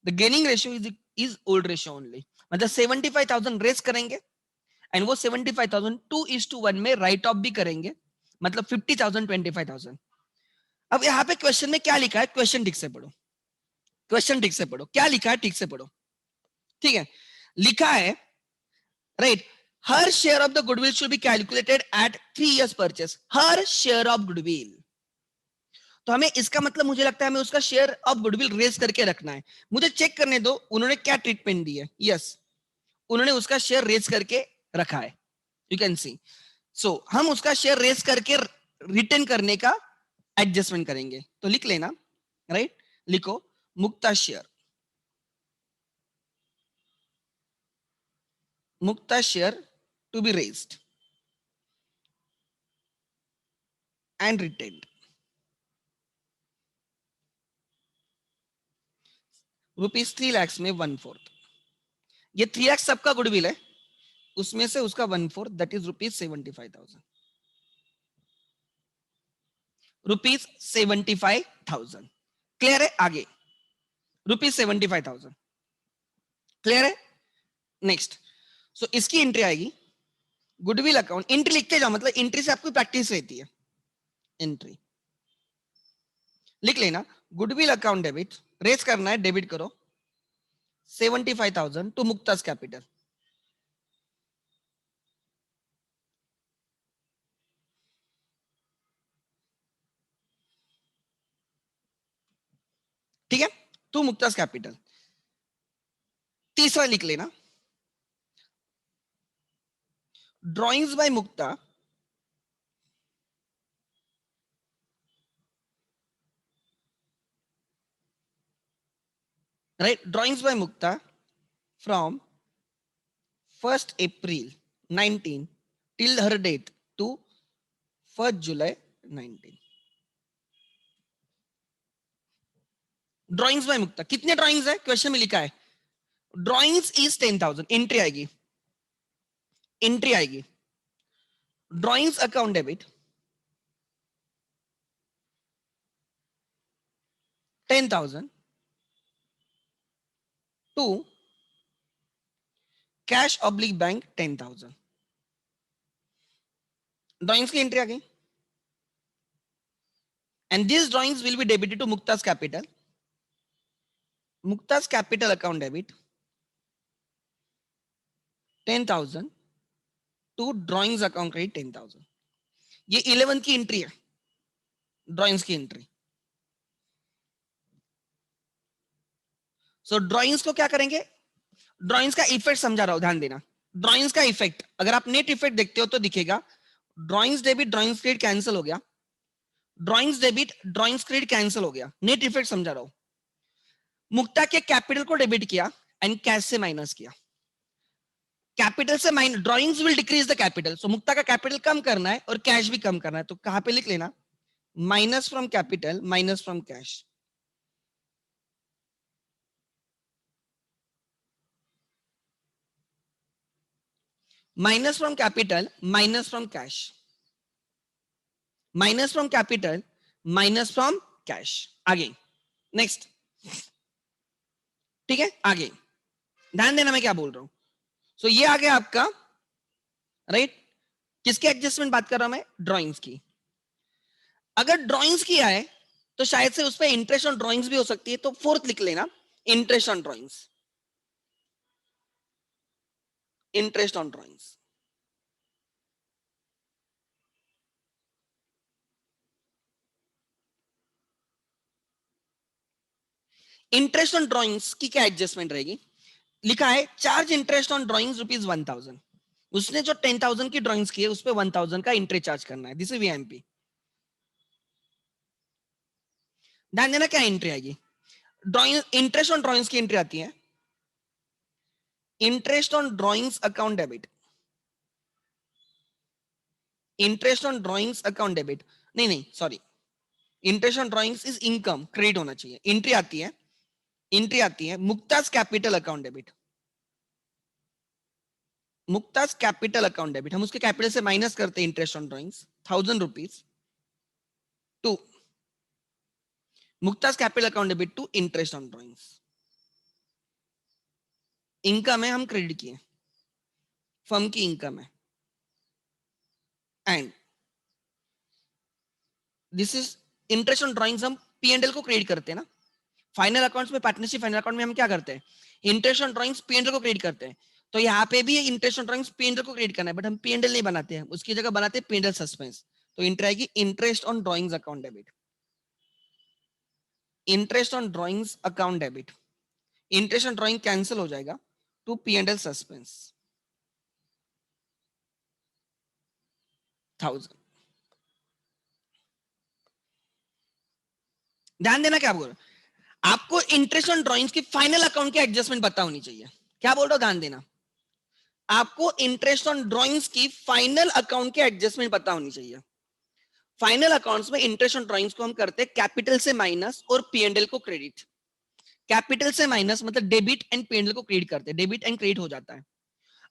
The gaining ratio is old ratio only, मतलब 75,000 रेज करेंगे एंड वो 75,000 2:1 में राइट ऑफ भी करेंगे, मतलब 50,000 25,000। अब यहाँ पे क्वेश्चन में क्या लिखा है, क्वेश्चन ठीक से पढ़ो, क्वेश्चन ठीक से पढ़ो, क्या लिखा है ठीक से पढ़ो, ठीक है। लिखा है right, her share of the goodwill should be calculated at 3 years purchase, her share of goodwill. तो हमें इसका मतलब मुझे लगता है हमें उसका शेयर ऑफ गुडविल रेज करके रखना है। मुझे चेक करने दो उन्होंने क्या ट्रीटमेंट दी है, यस उन्होंने उसका शेयर रेज करके रखा है, यू कैन सी। सो हम उसका शेयर रेज करके रिटर्न करने का एडजस्टमेंट करेंगे, तो लिख लेना, राइट, लिखो Mukta share, Mukta share to be raised and retained rupees 3 lakhs में 1/4। ये 3 लाख सबका गुडविल है, उसमें से उसका 1/4 दैट इज ₹75,000, ₹75,000। क्लियर है? आगे ₹75,000 क्लियर है? नेक्स्ट, सो इसकी एंट्री आएगी गुडविल अकाउंट। एंट्री लिख के जाओ, मतलब एंट्री से आपको प्रैक्टिस रहती है। एंट्री लिख लेना, गुडविल अकाउंट डेबिट, रेस करना है, डेबिट करो 75,000 टू मुक्ताज कैपिटल। ठीक है, टू मुक्ताज कैपिटल। तीसरा लिख लेना, drawings by Mukta right, drawings by Mukta from 1st April 19 till her date to 1st July 19। Drawings by Mukta, कितने ड्रॉइंग्स है क्वेश्चन में लिखा है? Drawings is 10,000। एंट्री आएगी, एंट्री आएगी drawings account debit 10,000 to cash oblique bank 10,000। Drawings की एंट्री आ गई, and this drawings will be debited to Mukta's capital, Mukta's capital account debit 10,000 to drawings account credit 10,000। ये 11 की एंट्री है, ड्रॉइंग्स की एंट्री। सो drawings को क्या करेंगे? ड्रॉइंग्स का इफेक्ट समझा रहा हूं, ध्यान देना। ड्रॉइंग्स का इफेक्ट अगर आप नेट इफेक्ट देखते हो तो दिखेगा, drawings debit drawings credit cancel हो गया, drawings debit drawings credit cancel हो गया। नेट इफेक्ट समझा रहा हूं। मुक्ता के कैपिटल को डेबिट किया एंड कैश से माइनस किया। कैपिटल से minus, drawings will decrease the capital, so Mukta का कैपिटल कम करना है और कैश भी कम करना है, तो कहां पे लिख लेना, minus from capital minus from cash. Minus from capital minus from cash, minus from capital minus from cash. आगे नेक्स्ट, ठीक है, आगे ध्यान देना मैं क्या बोल रहा हूं। सो ये आ गया आपका, राइट। किसके एडजस्टमेंट बात कर रहा हूं मैं? ड्राइंग्स की। अगर ड्राइंग्स किया है तो शायद से उस पर इंटरेस्ट ऑन ड्राइंग्स भी हो सकती है, तो फोर्थ लिख लेना, interest on drawings, interest on drawings. Interest on drawings की क्या एडजस्टमेंट रहेगी? लिखा है चार्ज इंटरेस्ट ऑन ड्राइंग्स ₹1,000। उसने जो 10,000 की ड्राइंग्स की है उस पर 1,000 का इंटरेस्ट चार्ज करना है, दिस इज वीएमपी। ध्यान देना क्या एंट्री आएगी, ड्राइंग इंटरेस्ट ऑन ड्राइंग्स की एंट्री आती है, interest on drawings account debit, interest on drawings account debit, नहीं नहीं sorry, interest on drawings is income, credit होना चाहिए। एंट्री आती है, एंट्री आती है Mukta's capital account debit, Mukta's capital account debit, हम उसके कैपिटल से माइनस करते हैं interest on drawings ₹1,000 to Mukta's capital account debit to interest on drawings. Income है, हम क्रेडिट किए, फर्म की इनकम है, and this is interest on drawings, हम पीएनएल को क्रेडिट करते हैं ना। फाइनल अकाउंट्स में, पार्टनरशिप फाइनल अकाउंट में हम क्या करते हैं? इंटरेस्ट ऑन ड्राइंग्स पीएनएल को क्रेडिट करते हैं। तो यहाँ पे भी इंटरेस्ट ऑन ड्राइंग्स पीएनएल को क्रेडिट करना है, बट हम पीएनएल नहीं बनाते हैं, उसकी जगह बनाते हैं पीएनएल सस्पेंस। तो इंटर आएगी interest on drawings account debit, interest on drawings account debit, interest on drawing cancel हो जाएगा टू पीएनएल सस्पेंस 1,000। ध्यान देना क्या बोल रहा हूं, आपको इंटरेस्ट ऑन ड्राइंग्स की फाइनल अकाउंट की एडजस्टमेंट पता होनी चाहिए। क्या बोल रहा हूं, ध्यान देना, आपको इंटरेस्ट ऑन ड्राइंग्स की फाइनल अकाउंट की एडजस्टमेंट पता होनी चाहिए। फाइनल अकाउंट्स में इंटरेस्ट ऑन ड्राइंग्स को हम करते हैं कैपिटल से माइनस और पीएनएल को क्रेडिट। कैपिटल से माइनस मतलब डेबिट एंड पीएनएल को क्रेडिट करते हैं, डेबिट एंड क्रेडिट हो जाता है।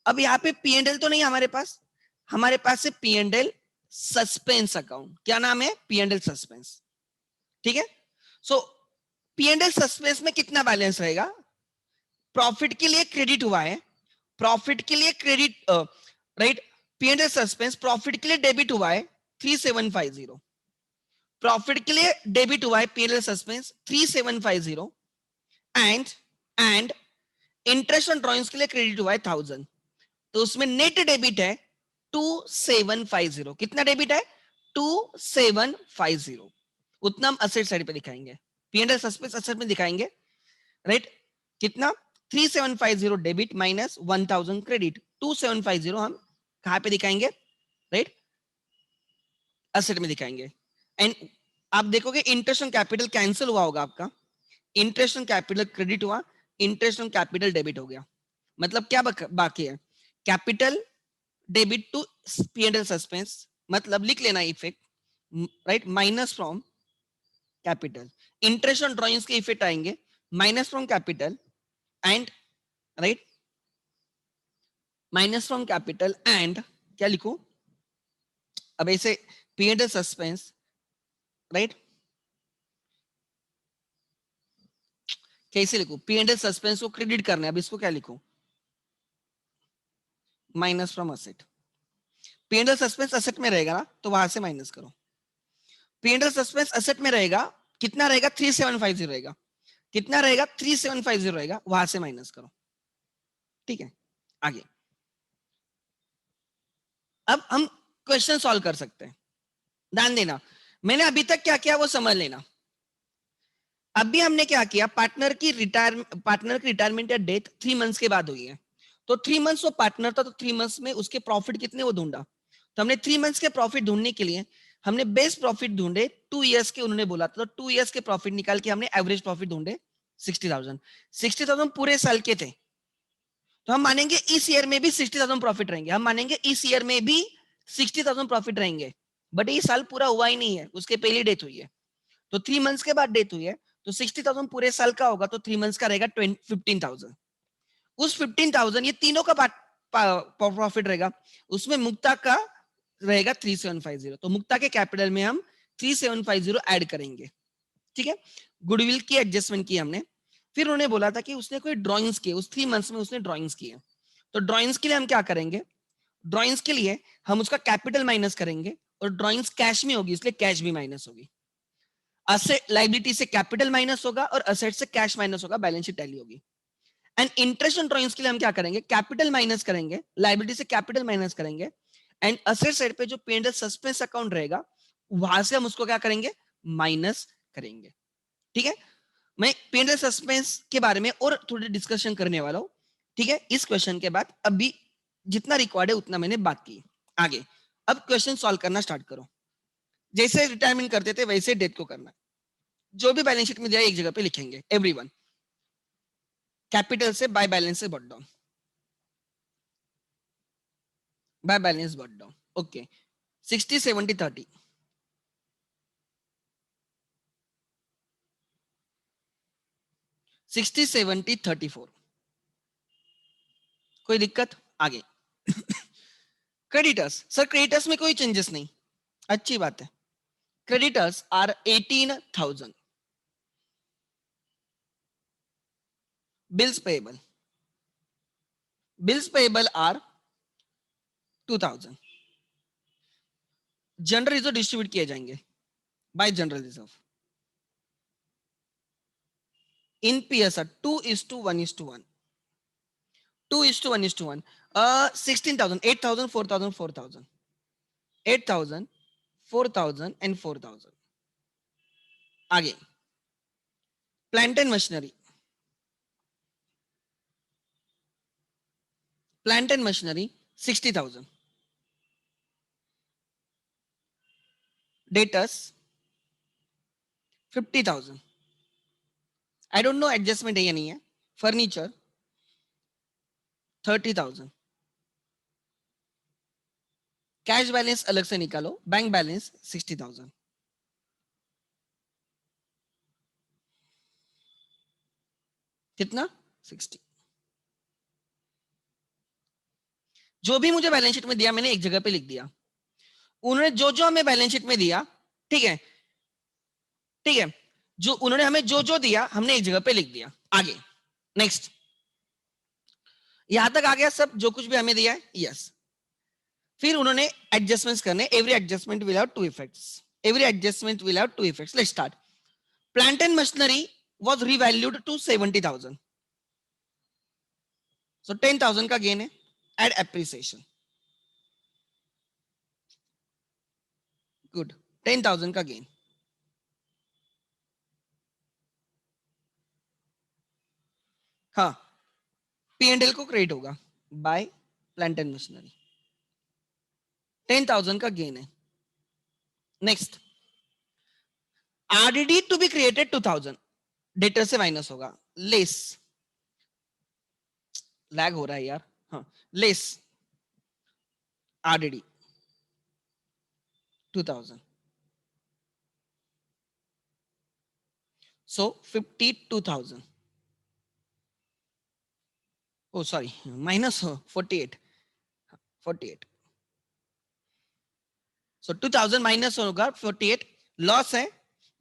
अब यहाँ पे पी एंड एल तो नहीं हमारे पास है P and L suspense account. क्या नाम है? P and L suspense. ठीक है, सो पी एंड एल सस्पेंस में कितना बैलेंस रहेगा? प्रॉफिट के लिए क्रेडिट हुआ है, प्रॉफिट के लिए credit, right, P and L suspense profit के लिए डेबिट हुआ है 3750, प्रॉफिट के लिए डेबिट हुआ है P and L suspense 3750, and and interest on drawings के लिए क्रेडिट हुआ है 1000, तो उसमें नेट डेबिट है 2750। कितना डेबिट है? 2750। उतना हम असेट साइड पे दिखाएंगे, P and L suspense asset में दिखाएंगे, राइट। कितना? 3750 डेबिट माइनस 1000 क्रेडिट, 2750 हम कहां पे दिखाएंगे? राइट, असेट में दिखाएंगे। एंड आप देखोगे इंटरेस्ट ऑन कैपिटल कैंसिल हुआ होगा आपका, इंटरेस्ट ऑन कैपिटल क्रेडिट हुआ, इंटरेस्ट ऑन कैपिटल डेबिट हो गया। मतलब क्या बाकी है? Capital debit to P and L suspense, मतलब लिख लेना effect, right, minus from capital. Interest on drawings के इफेक्ट आएंगे minus from capital, and right, minus from capital and क्या लिखूं अब ऐसे? P and L suspense, right, कैसे लिखूं? पी एंड एल सस्पेंस को क्रेडिट करना है, अब इसको क्या लिखूं? Minus from asset. P and L suspense asset में रहेगा ना, तो वहां से माइनस करो। P and L suspense asset में रहेगा, कितना रहेगा? 3750 रहेगा। कितना रहेगा? 3750 रहेगा, वहां से माइनस करो। ठीक है, आगे अब हम क्वेश्चन सॉल्व कर सकते हैं। ध्यान देना, मैंने अभी तक क्या किया वो समझ लेना। अभी हमने क्या किया? पार्टनर की रिटायरमेंट या डेथ 3 मंथ्स के बाद हुई है, तो 3 मंथ्स वो पार्टनर था, तो 3 मंथ्स में उसके प्रॉफिट कितने वो ढूंढा। तो हमने 3 मंथ्स के प्रॉफिट ढूंढने के लिए हमने बेस्ट प्रॉफिट ढूंढे 2 इयर्स के, उन्होंने बोला था, तो 2 इयर्स के प्रॉफिट निकाल के हमने एवरेज प्रॉफिट ढूंढे 60,000। 60,000 पूरे साल के थे, तो हम मानेंगे इस ईयर में भी 60,000 प्रॉफिट रहेंगे, हम मानेंगे इस ईयर में भी 60,000 प्रॉफिट रहेंगे। बट ये साल पूरा हुआ ही नहीं है, उसके पहली डेथ हुई है, तो 3 मंथ्स के बाद डेथ हुई है, तो 60,000 पूरे साल का होगा, तो 3 मंथ्स का रहेगा 15,000। उस 15,000 ये तीनों का प्रॉफिट रहेगा, उसमें मुक्ता का रहेगा 3750, तो मुक्ता के कैपिटल में हम 3750 ऐड करेंगे। ठीक है, गुडविल की एडजस्टमेंट की हमने। फिर उन्होंने बोला था कि उसने कोई ड्रॉइंग्स किए, उस 3 मंथ्स में उसने ड्रॉइंग्स किए, तो ड्रॉइंग्स के लिए हम क्या करेंगे? ड्रॉइंग्स के लिए हम उसका कैपिटल माइनस करेंगे, और ड्रॉइंग्स कैश में होगी, इसलिए कैश भी माइनस होगी। असेट लाइबिलिटी से कैपिटल माइनस होगा और असेट से कैश माइनस होगा, बैलेंस शीट टैली होगी। एंड इंटरेस्ट ऑन ड्रॉइंग्स के लिए हम क्या करेंगे? कैपिटल माइनस करेंगे, लाइबिलिटी से कैपिटल माइनस करेंगे, एंड असेट साइड पे जो P and L suspense account रहेगा, वहां से हम उसको क्या करेंगे? माइनस करेंगे। ठीक है, मैं पी एंड एल सस्पेंस के बारे में और थोड़ी डिस्कशन करने वाला हूं। ठीक है, इस क्वेश्चन के बाद अभी जितना रिकॉर्ड है उतना मैंने बात की। आगे अब क्वेश्चन सॉल्व करना स्टार्ट करो। जैसे रिटायरमेंट करते थे वैसे डेथ को करना है। जो भी बैलेंस शीट में दिया एक जगह पे लिखेंगे, एवरीवन कैपिटल से बाय बैलेंस से but down, by balance but down. Okay, 60 70 30, 60 70 34। कोई दिक्कत? आगे क्रेडिटर्स, सर क्रेडिटर्स में कोई चेंजेस नहीं, अच्छी बात है। Creditors are 18,000, bills payable, bills payable are 2,000। General reserve distribute किए जाएंगे by general reserve in PSR 2:1:1, 2:1:1। 16,000, 8,000, 4,000, 4,000, 8,000, 4,000 and 4,000। आगे plant and machinery, plant and machinery 60,000, debtors 50,000, I don't know adjustment है या नहीं है। फर्नीचर 30,000, कैश बैलेंस अलग से निकालो, बैंक बैलेंस 60,000। कितना? 60। जो भी मुझे बैलेंस शीट में दिया मैंने एक जगह पे लिख दिया, उन्होंने जो जो हमें बैलेंस शीट में दिया, ठीक है, ठीक है, जो उन्होंने हमें जो जो दिया हमने एक जगह पे लिख दिया। आगे नेक्स्ट, यहां तक आ गया सब, जो कुछ भी हमें दिया है, यस। फिर उन्होंने एडजस्टमेंट्स करने, every adjustment will have two effects, every adjustment will have two effects. Let's start. Plant and machinery was revalued to 70,000, so 10,000 का गेन है एड एप्रिसिएशन, गुड, 10,000 का गेन। हाँ, P&L को क्रेडिट होगा बाय प्लांट एंड मशीनरी, 10,000 का gain है। Next, RDD to be created 2,000, debtor से minus होगा, लेस, लैग हो रहा है यार, हाँ, less RDD 2,000, so 52,000, oh sorry, minus 48, 48, so 2,000 minus होगा 48, लॉस है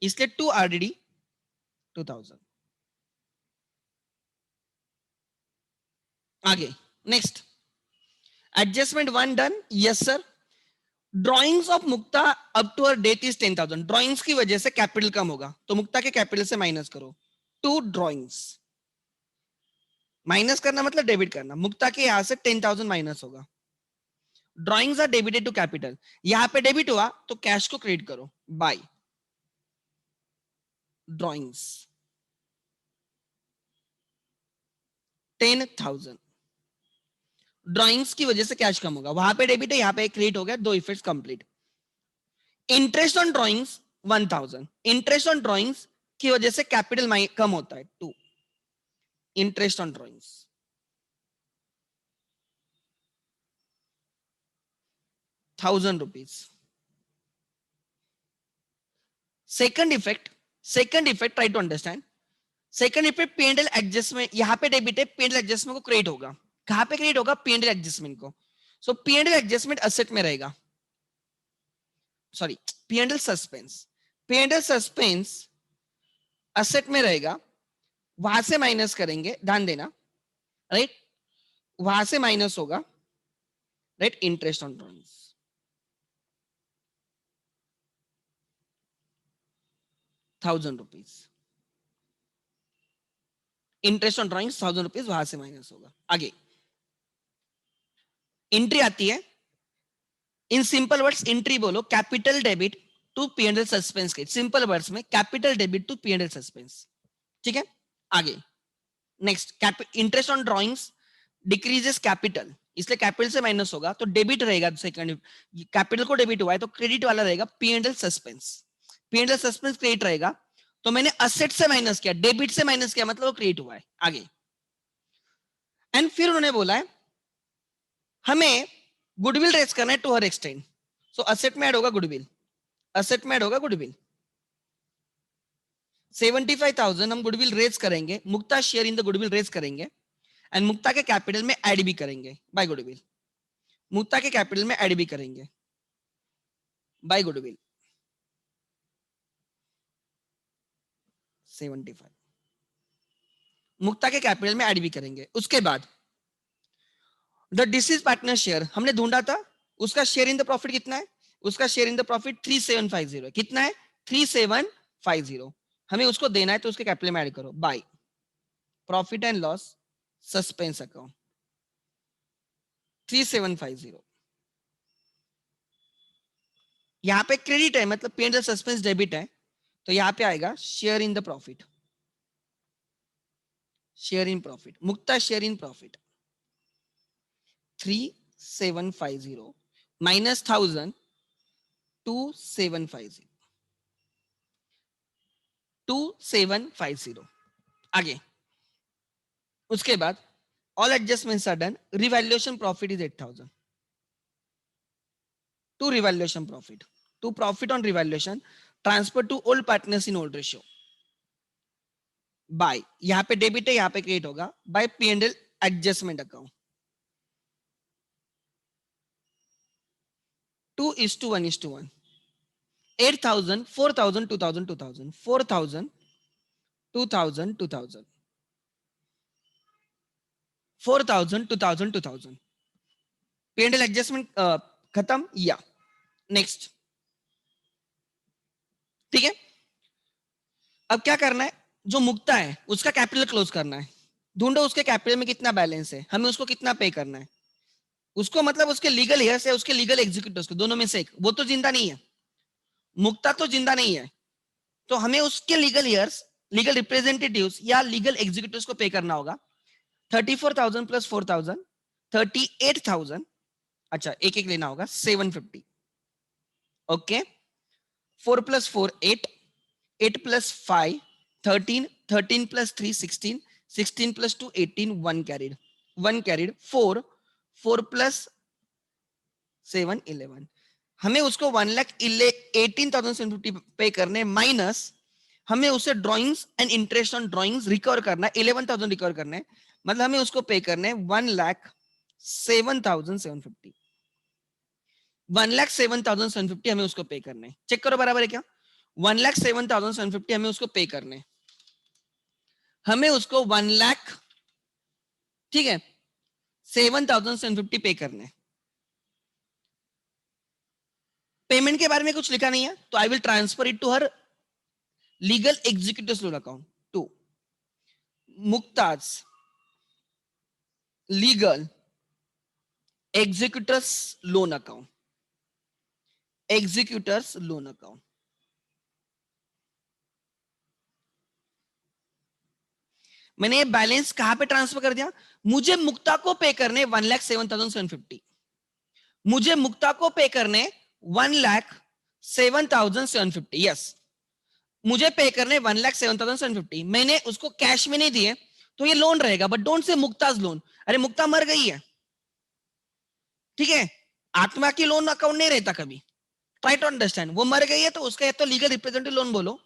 इसलिए 2 RDD 2,000। आगे next, adjustment 1 done, yes sir. Drawings of Mukta up to date is 10,000, drawings की वजह से कैपिटल कम होगा तो मुक्ता के कैपिटल से माइनस करो, टू ड्रॉइंग्स, माइनस करना मतलब डेबिट करना, मुक्ता के यहां से 10,000 माइनस होगा। Drawings are debited to capital, यहां पे डेबिट हुआ तो कैश को क्रेडिट करो बाय ड्रॉइंग्स 10,000। ड्रॉइंग्स की वजह से कैश कम होगा, वहां पे डेबिट है यहां पे क्रेडिट हो गया, दो effects complete. Interest on drawings 1,000, interest on drawings की वजह से कैपिटल कम होता है 2, interest on drawings 1,000 rupees. Second effect, second effect try to understand. Second effect P&L adjustment, यहां पे डेबिट है, P&L एडजस्टमेंट को क्रेडिट होगा, कहां पे क्रेडिट होगा, P&L एडजस्टमेंट को, सो P&L एडजस्टमेंट असेट में रहेगा, sorry P&L suspense, P&L suspense asset में रहेगा, वहां से माइनस करेंगे, ध्यान देना, राइट, वहां से माइनस होगा, right, interest on drawings 1,000 rupees, interest on drawings 1,000 rupees वहां से माइनस होगा। आगे एंट्री आती है, इन सिंपल वर्ड्स एंट्री बोलो, capital debit to P&L suspense के, सिंपल वर्ड्स में capital debit to P&L suspense, ठीक है। आगे next, interest on drawings decreases capital, इसलिए कैपिटल से माइनस होगा तो डेबिट रहेगा, सेकंड कैपिटल को डेबिट हुआ है तो क्रेडिट वाला रहेगा P&L suspense, P&L suspense credit रहेगा, तो मैंने असेट से माइनस किया, डेबिट से माइनस किया मतलब वो क्रेडिट हुआ है। आगे एंड फिर उन्होंने बोला है हमें गुडविल रेस करना है to her extend, so asset में ऐड होगा गुडविल, असेट में ऐड होगा गुडविल, 75,000 हम गुडविल रेज करेंगे, Mukta share in the goodwill raise करेंगे एंड मुक्ता के कैपिटल में ऐड भी करेंगे बाय गुडविल, मुक्ता के कैपिटल में ऐड भी करेंगे बाय गुडविल 75, मुक्ता के कैपिटल में ऐड भी करेंगे। उसके बाद द डिसीज पार्टनर शेयर हमने ढूंढा था, उसका शेयर इन द प्रॉफिट कितना है, उसका शेयर इन द प्रॉफिट 3750 है, कितना है 3750, हमें उसको देना है तो उसके कैपिटल में ऐड करो by profit and loss suspense account 3750, यहां पे क्रेडिट है मतलब P&L सस्पेंस डेबिट है, तो यहां पे आएगा share in the profit, share in profit, Mukta share in profit 3750 minus 1,000 2750, 2750। आगे उसके बाद all adjustments are done, revaluation profit is 8,000, to revaluation profit, to profit on revaluation transfer to old partners in old ratio by, यहां पे debit है यहां पे credit होगा bye P&L adjustment account, 2:1:1. 8,000, 4,000, 2,000, 2,000, 4,000, 2,000, 2,000, 4,000, 2,000, 2,000. P&L adjustment खत्म या नेक्स्ट. ठीक है, अब क्या करना है, जो मुक्ता है उसका कैपिटल क्लोज करना है. ढूंढो उसके कैपिटल में कितना बैलेंस है, हमें उसको कितना पे करना है. उसको मतलब उसके लीगल हेयर्स है, उसके लीगल एग्जीक्यूटिव्स को, दोनों में से एक. वो तो जिंदा नहीं है, मुक्ता तो जिंदा नहीं है, तो हमें उसके लीगल हेयर्स, लीगल रिप्रेजेंटेटिव्स या लीगल एग्जीक्यूटिव्स को पे करना होगा. 34,000 प्लस 4,000, 38,000. अच्छा, एक एक लेना होगा. 750. Okay. 4 plus 4 8, 8 plus 5 13, 13 plus 3 16, 16 plus 2 18, 1 carried, 1 carried. 4, 4 plus 7 11. हमें उसको 1,18,750 पे करने, माइनस हमें उसे drawings and interest on drawings recover करना है, 11,000 रिकवर करने. मतलब हमें उसको पे करने 1,07,750. 1,07,750 हमें उसको पे करने. चेक करो बराबर है क्या. 1,07,750 हमें उसको पे करने. हमें उसको 1 लाख, ठीक है, 7,750 पे करने. पेमेंट के बारे में कुछ लिखा नहीं है, तो I will transfer it to her legal executive loan account. To Mukta's legal executors loan account, executors loan account. मैंने ये बैलेंस कहां पे ट्रांसफर कर दिया, मुझे मुक्ता को पे करने 1,07,750. मुझे मुक्ता को पे करने 1,07,750. यस, मुझे पे करने 1,07,750. मैंने उसको कैश में नहीं दिए, तो ये लोन रहेगा. But don't say मुक्ताज loan. अरे मुक्ता मर गई है, ठीक है, आत्मा की लोन अकाउंट नहीं रहता कभी. Try to understand. वो मर गई है तो उसका या तो लीगल रिप्रेजेंटेटिव लोन बोलो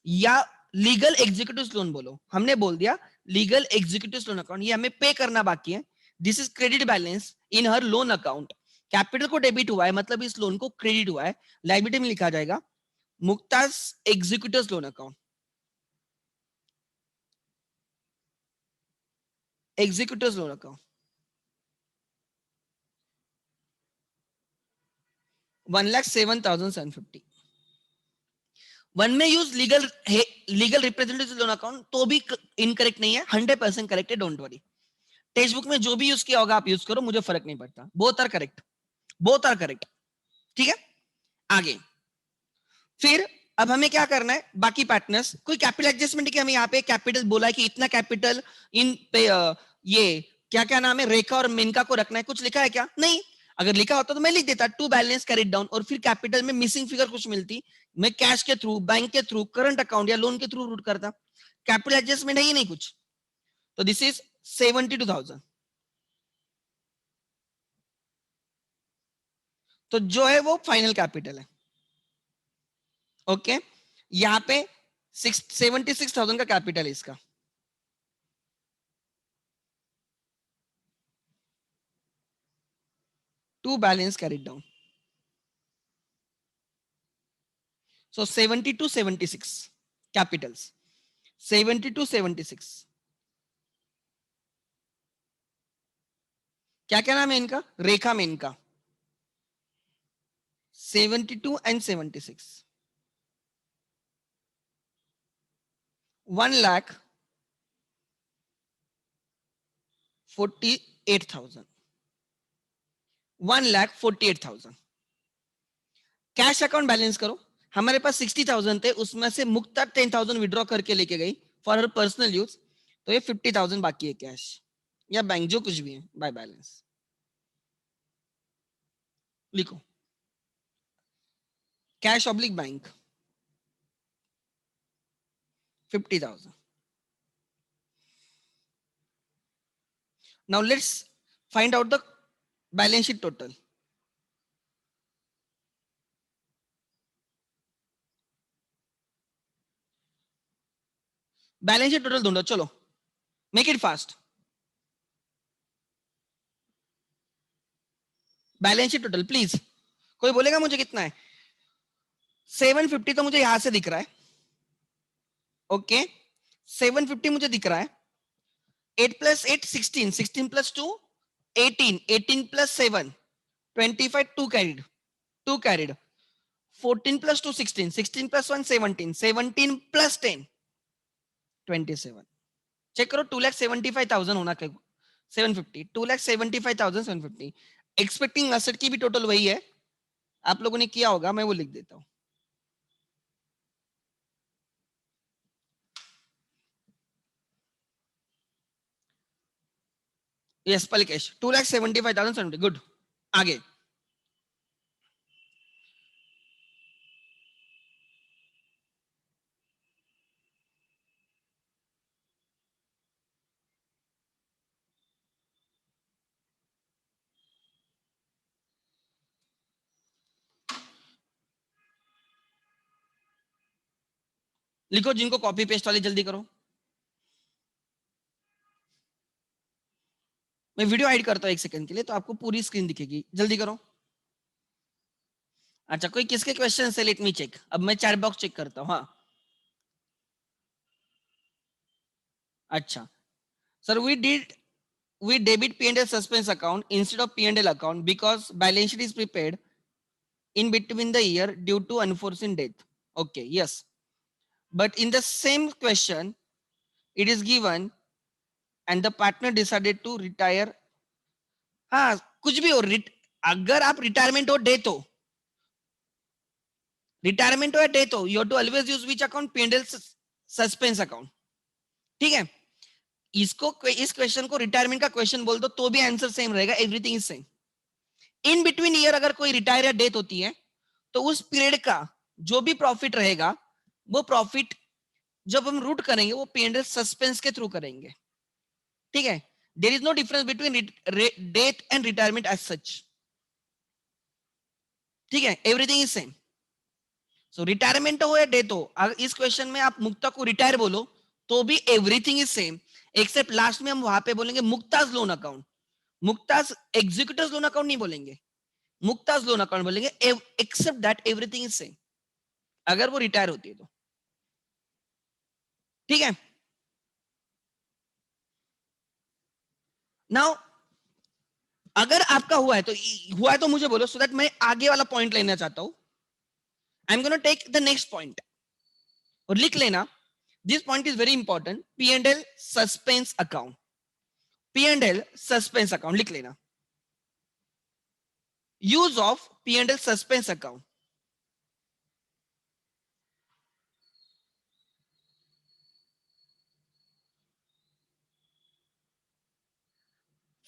या लीगल एग्जीक्यूटिव लोन बोलो. हमने बोल दिया लीगल एग्जीक्यूटिव लोन अकाउंट, ये हमें पे करना बाकी है. This is credit balance in her loan account. Capital को डेबिट हुआ है, मतलब इस लोन को क्रेडिट हुआ है. लायबिलिटी में लिखा जाएगा Mukta's executive loan account, executive loan account. 1,07,750. One में use legal representative loan account, तो भी इनकरेक्ट नहीं है, 100% करेक्ट है. Don't worry. टेक्स्ट बुक में जो भी यूज किया होगा आप यूज करो, मुझे फर्क नहीं पड़ता. Both are correct, both are correct. ठीक है, आगे फिर अब हमें क्या करना है. बाकी पार्टनर्स कोई कैपिटल एडजस्टमेंट की, हमें यहाँ पे कैपिटल बोला है कि इतना कैपिटल इन पे ये क्या क्या नाम है, रेखा और मेनका को रखना है. कुछ लिखा है क्या? नहीं. अगर लिखा होता तो मैं लिख देता टू बैलेंस कैरिड डाउन, और फिर कैपिटल में मिसिंग फिगर कुछ मिलती, मैं कैश के थ्रू, बैंक के थ्रू, करंट अकाउंट या लोन के थ्रू रूट करता. कैपिटल एडजस्टमेंट है ही नहीं कुछ, तो दिस इज 72,000. तो जो है वो फाइनल कैपिटल है. ओके, यहाँ पे 76,000 का कैपिटल है इसका. To balance carried down. So 70 to 76 capitals. 70 to 76. क्या क्या नाम है इनका? रेखा में इनका 72 and 76. 1,48,000. 1,48,000. कैश अकाउंट बैलेंस करो. हमारे पास 60,000 थे, उसमें से मुक्ता 10,000 विड्रॉ करके लेके गई फॉर हर पर्सनल यूज, तो ये 50,000 बाकी है कैश या बैंक, जो कुछ भी है बाय बैलेंस. लिखो cash oblique bank 50,000. Now let's find out the balance sheet total. Balance sheet total ढूंढो, चलो make it fast. Balance sheet total please, कोई बोलेगा मुझे कितना है? 750 तो मुझे यहां से दिख रहा है, ओके 750 मुझे दिख रहा है। 8 plus 8 16, 16 plus 2 18, 18 plus 7 25, 2 carried, 2 carried. 14 plus 2 16, 16 plus 1 17, 17 plus 10 27। Check करो, 2,75,000 होना क्या, 750, 2,75,750। एक्सपेक्टिंग असेट की भी टोटल वही है, आप लोगों ने किया होगा, मैं वो लिख देता हूं। यस पलकेश, 2,75,750। गुड, आगे। लिखो जिनको कॉपी पेस्ट वाली, जल्दी करो। मैं वीडियो हाइड करता हूं 1 सेकंड के लिए, तो आपको पूरी स्क्रीन दिखेगी, जल्दी करो। अच्छा, कोई किसके क्वेश्चन है? Let me check. अब मैं चैट बॉक्स चेक करता हूँ। हाँ, अच्छा sir, we debit P&L suspense account instead of P&L account because balance sheet is prepared in between the year due to unforeseen death. Okay, yes, but in the same question it is given and the partner decided to retire. हाँ, कुछ भी हो, अगर आप retirement हो, death हो, retirement हो या डेथ हो, you have to always use which account? P&L suspense account. ठीक है, इसको, इस क्वेश्चन को रिटायरमेंट का क्वेश्चन बोल दो तो भी आंसर सेम रहेगा, everything is same. In between year अगर कोई रिटायर या डेथ होती है तो उस पीरियड का जो भी प्रॉफिट रहेगा, वो प्रॉफिट जब हम रूट करेंगे वो P&L सस्पेंस के थ्रू करेंगे। ठीक है, there is no difference between death and retirement as such. ठीक है, everything is same. So retirement हो या डेथ हो, अगर इस क्वेश्चन में आप मुक्ता को रिटायर बोलो तो भी everything is same, except last में हम वहां पे बोलेंगे Mukta's loan account. Mukta's executive loan account नहीं बोलेंगे, मुक्ताज लोन अकाउंट बोलेंगे, except that everything is same अगर वो रिटायर होती है तो। ठीक है, नाउ अगर आपका हुआ है तो मुझे बोलो, सो दैट मैं आगे वाला पॉइंट लेना चाहता हूं। I am gonna take the next point, और लिख लेना, this point is very important. P&L suspense account, P&L suspense account लिख लेना। Use of P&L suspense account.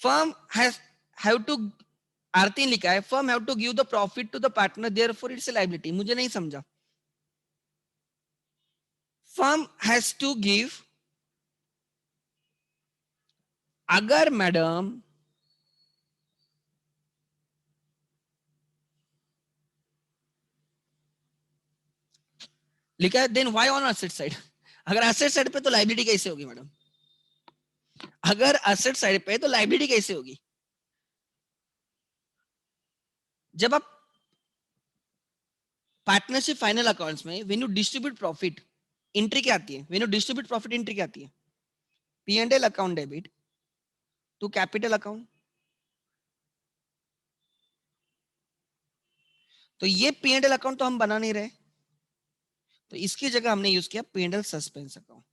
Firm has have to, Aarti लिखा है, firm have to give the profit to the partner, therefore it's a liability. मुझे नहीं समझा। Firm has to give, अगर madam लिखा है, then why on asset side? अगर asset side पे तो लायबिलिटी कैसे होगी मैडम? अगर एसेट साइड पे तो लायबिलिटी कैसे होगी? जब आप पार्टनरशिप फाइनल अकाउंट्स में when you distribute profit, entry क्या आती है? When you distribute profit, entry क्या आती है? P&L account debit to capital account. तो ये P&L अकाउंट तो हम बना नहीं रहे, तो इसकी जगह हमने यूज किया P&L suspense account.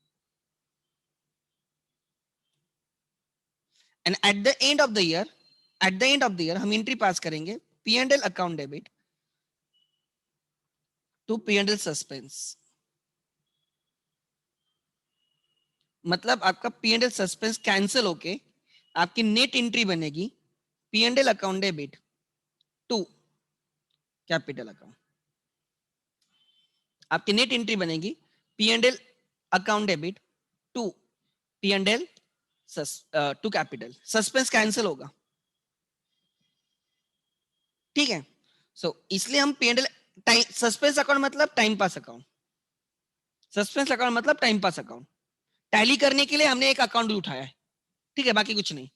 And eight the end of the year, eight the end of the year हम एंट्री पास करेंगे P&L account debit to P&L suspense. मतलब आपका P&L सस्पेंस कैंसिल होके आपकी नेट एंट्री बनेगी P&L account debit to capital account. आपकी net entry बनेगी P&L account debit to P&L to capital. Suspense cancel होगा। ठीक है, सो इसलिए हम P&L, टाइम सस्पेंस अकाउंट मतलब time pass account, suspense account मतलब टाइम पास अकाउंट। टैली करने के लिए हमने एक अकाउंट भी उठाया है, ठीक है, बाकी कुछ नहीं।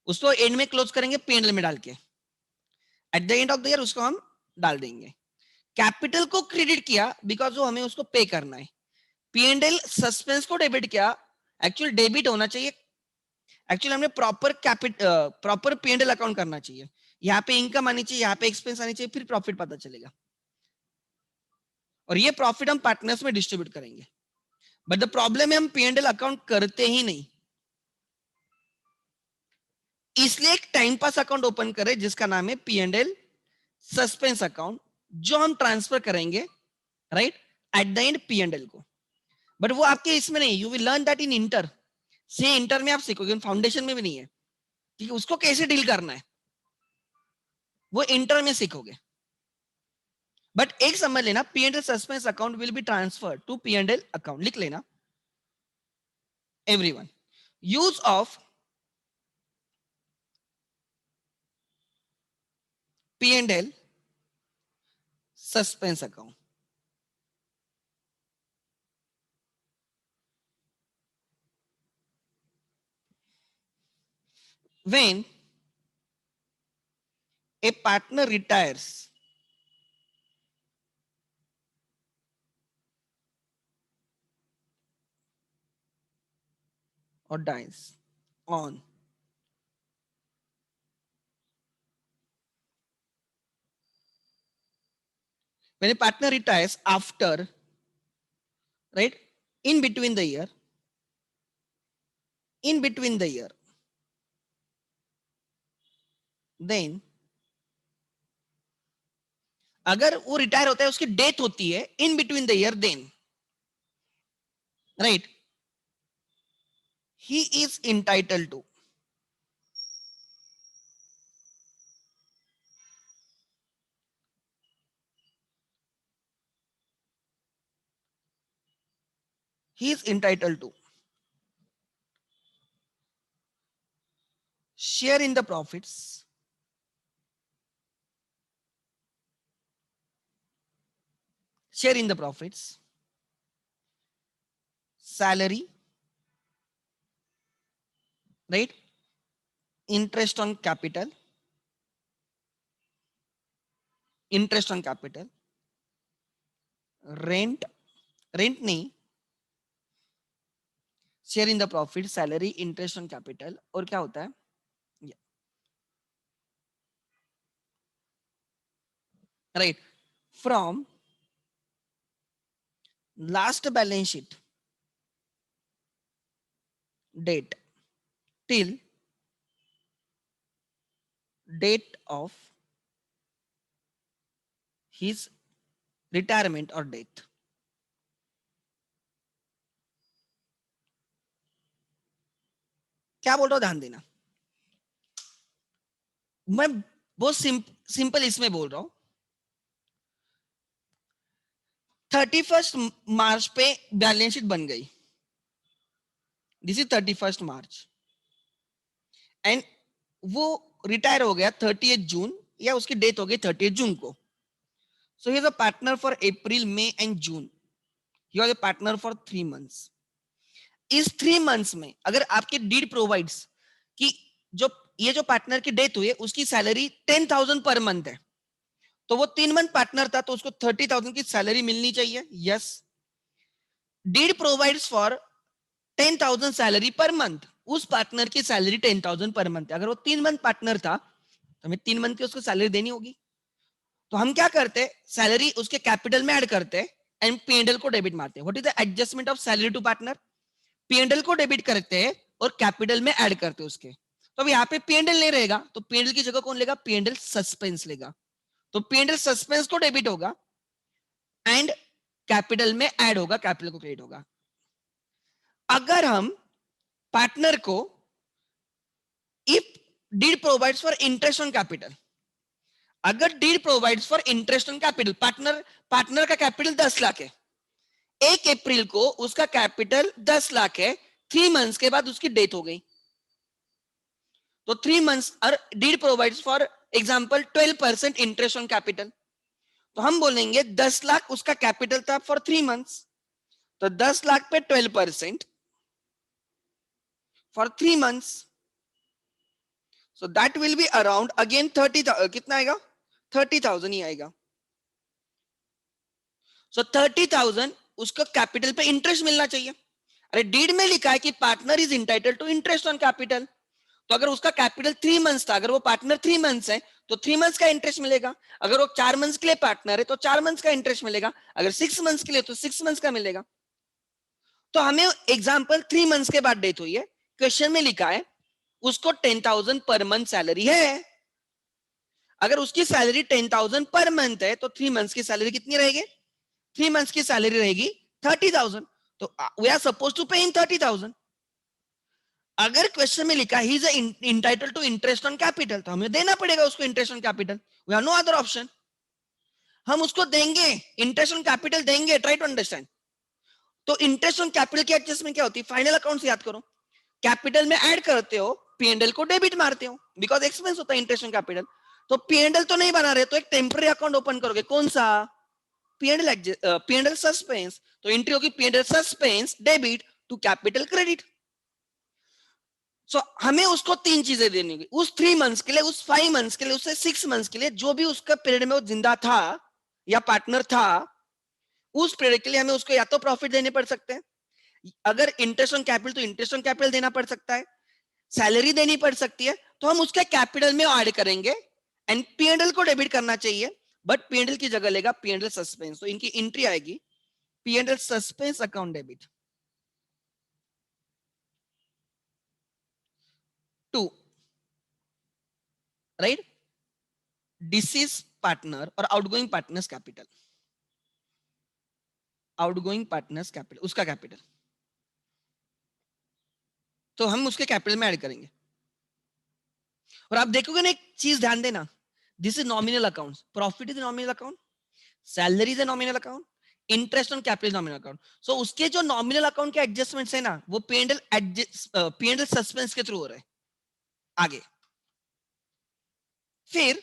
उसको एंड में क्लोज करेंगे P&L में डाल के। Eight the end of the year उसको हम डाल देंगे। कैपिटल को क्रेडिट किया बिकॉज वो हमें उसको पे करना है। P&L सस्पेंस को डेबिट किया, एक्चुअल डेबिट होना चाहिए। एक्चुअली हमने प्रॉपर P&L अकाउंट करना चाहिए। यहाँ पे इनकम आनी चाहिए, यहाँ पे एक्सपेंस आनी चाहिए, फिर प्रॉफिट पता चलेगा। और ये प्रॉफिट हम पार्टनर्स में डिस्ट्रीब्यूट करेंगे। बट द प्रॉब्लम है हम P&L अकाउंट करते ही नहीं, इसलिए एक टाइम पास अकाउंट ओपन करें जिसका नाम है P&L सस्पेंस अकाउंट, जो हम ट्रांसफर करेंगे right eight the and P&L को। बट वो आपके इसमें नहीं, you will learn that in inter से, इंटर में आप सीखोगे, फाउंडेशन में भी नहीं है, ठीक है। उसको कैसे डील करना है वो इंटर में सीखोगे। बट एक समझ लेना, P&L suspense account will be transfer to P&L account, लिख लेना everyone. Use of P&L suspense account. When a partner retires or dies on when a partner retires after, right, in between the year, in between the year, then अगर वो retire होता है, उसकी death होती है in between the year, then right he is entitled to he is entitled to share in the profits, share in the profits, salary, right, interest on capital, interest on capital, rent, rent नहीं, share in the profit, salary, interest on capital, और क्या होता है right from last balance sheet date till date of his retirement और death. क्या बोल रहा हूं, ध्यान देना। मैं बहुत सिंपल इसमें बोल रहा हूं। 31 मार्च पे बैलेंस शीट बन गई, दिस इज 31 मार्च, एंड वो रिटायर हो गया 30 जून, या उसकी डेथ हो गई 30 जून को। So he is a partner for April, May and June. He was a partner for 3 months. इस 3 मंथ्स में अगर आपके डीड प्रोवाइड्स कि जो ये जो पार्टनर की डेथ हुई है उसकी सैलरी 10,000 पर मंथ है, तो वो 3 मंथ पार्टनर था, तो उसको 30,000 की सैलरी मिलनी चाहिए। Yes, deed provides for 10,000 salary per month. उस पार्टनर की सैलरी 10,000 पर मंथ है। अगर वो 3 मंथ पार्टनर था तो हमें 3 मंथ की उसको सैलरी देनी होगी। तो हम क्या करते, सैलरी उसके कैपिटल में ऐड करते एंड P&L को डेबिट मारते हैं। What is the adjustment of salary to partner? P&L को डेबिट करते हैं और कैपिटल में ऐड करते हैं उसके। तो अब यहाँ पे P&L नहीं रहेगा, तो P&L की जगह कौन लेगा? P&L सस्पेंस लेगा। तो P&L सस्पेंस को डेबिट होगा एंड कैपिटल में ऐड होगा, कैपिटल को क्रेडिट होगा। अगर हम पार्टनर को if deed provides for interest on capital, अगर deed provides for interest on capital, partner का कैपिटल 10 लाख है, 1 अप्रैल को उसका कैपिटल 10 लाख है, 3 मंथ्स के बाद उसकी डेथ हो गई, तो 3 मंथ्स और deed provides for example 12% interest on capital, तो हम बोलेंगे 10 लाख उसका कैपिटल था फॉर 3 मंथ्स, तो 10 लाख पे 12% for 3 months, so that will be around again 30, कितना आएगा? 30,000 ही आएगा। सो 30,000 उसको कैपिटल पे इंटरेस्ट मिलना चाहिए। अरे डीड में लिखा है कि partner is entitled to interest on capital, तो अगर उसका कैपिटल 3 मंथ्स था, अगर वो पार्टनर 3 मंथ्स है तो 3 मंथ्स का इंटरेस्ट मिलेगा। अगर वो 4 मंथ्स के लिए पार्टनर है तो 4 मंथ्स का इंटरेस्ट मिलेगा। अगर 6 मंथ्स के लिए तो 6 मंथ्स का मिलेगा। तो हमें एग्जाम्पल 3 मंथ्स के बाद डेथ हुई है, क्वेश्चन में लिखा है उसको 10,000 पर मंथ सैलरी है। अगर उसकी सैलरी 10,000 पर मंथ है तो 3 मंथ्स की सैलरी कितनी रहेगी? 3 मंथ्स की सैलरी रहेगी 30,000। तो वी आर सपोज टू पे इन 30,000। अगर क्वेश्चन में लिखा he is entitled to interest on capital, तो हमें देना पड़ेगा उसको interest on capital. We have no other option. हम उसको देंगे, इंटरेस्ट ऑन कैपिटल देंगे। Try to understand. तो इंटरेस्ट ऑन कैपिटल की एडजस्टमेंट क्या होती है? फाइनल अकाउंट से याद करो, कैपिटल में ऐड करते हो, पीएनएल को डेबिट मारते हो, बिकॉज एक्सपेंस होता है इंटरेस्ट ऑन कैपिटल। तो पीएनएल तो नहीं बना रहे, तो एक टेम्पररी अकाउंट ओपन करोगे। कौन सा? PNL, PNL suspense. तो एंट्री होगी PNL suspense debit to capital credit. So हमें उसको 3 चीजें देनी होगी उस 3 मंथ्स के लिए, उस 5 मंथ्स के लिए, उससे 6 मंथ्स के लिए, जो भी उसका पीरियड में वो जिंदा था या पार्टनर था, उस पीरियड के लिए हमें उसको या तो प्रॉफिट देने पड़ सकते हैं, अगर इंटरेस्ट ऑन कैपिटल तो इंटरेस्ट ऑन कैपिटल देना पड़ सकता है, सैलरी देनी पड़ सकती है। तो हम उसके कैपिटल में ऐड करेंगे एंड पीएनएल को डेबिट करना चाहिए, बट पीएनएल की जगह लेगा पीएनएल सस्पेंस। तो इनकी एंट्री आएगी PNL suspense account debit to, right, deceased partner और outgoing partners capital. Outgoing partners capital, उसका कैपिटल, तो हम उसके कैपिटल में ऐड करेंगे। और आप देखोगे ना, एक चीज ध्यान देना, this is nominal account, profit is nominal account, salary is nominal account, interest on capital nominal account. So उसके जो नॉमिनल अकाउंट के एडजस्टमेंट्स है ना, वो पीएनएल सस्पेंस के थ्रू हो रहे हैं। आगे फिर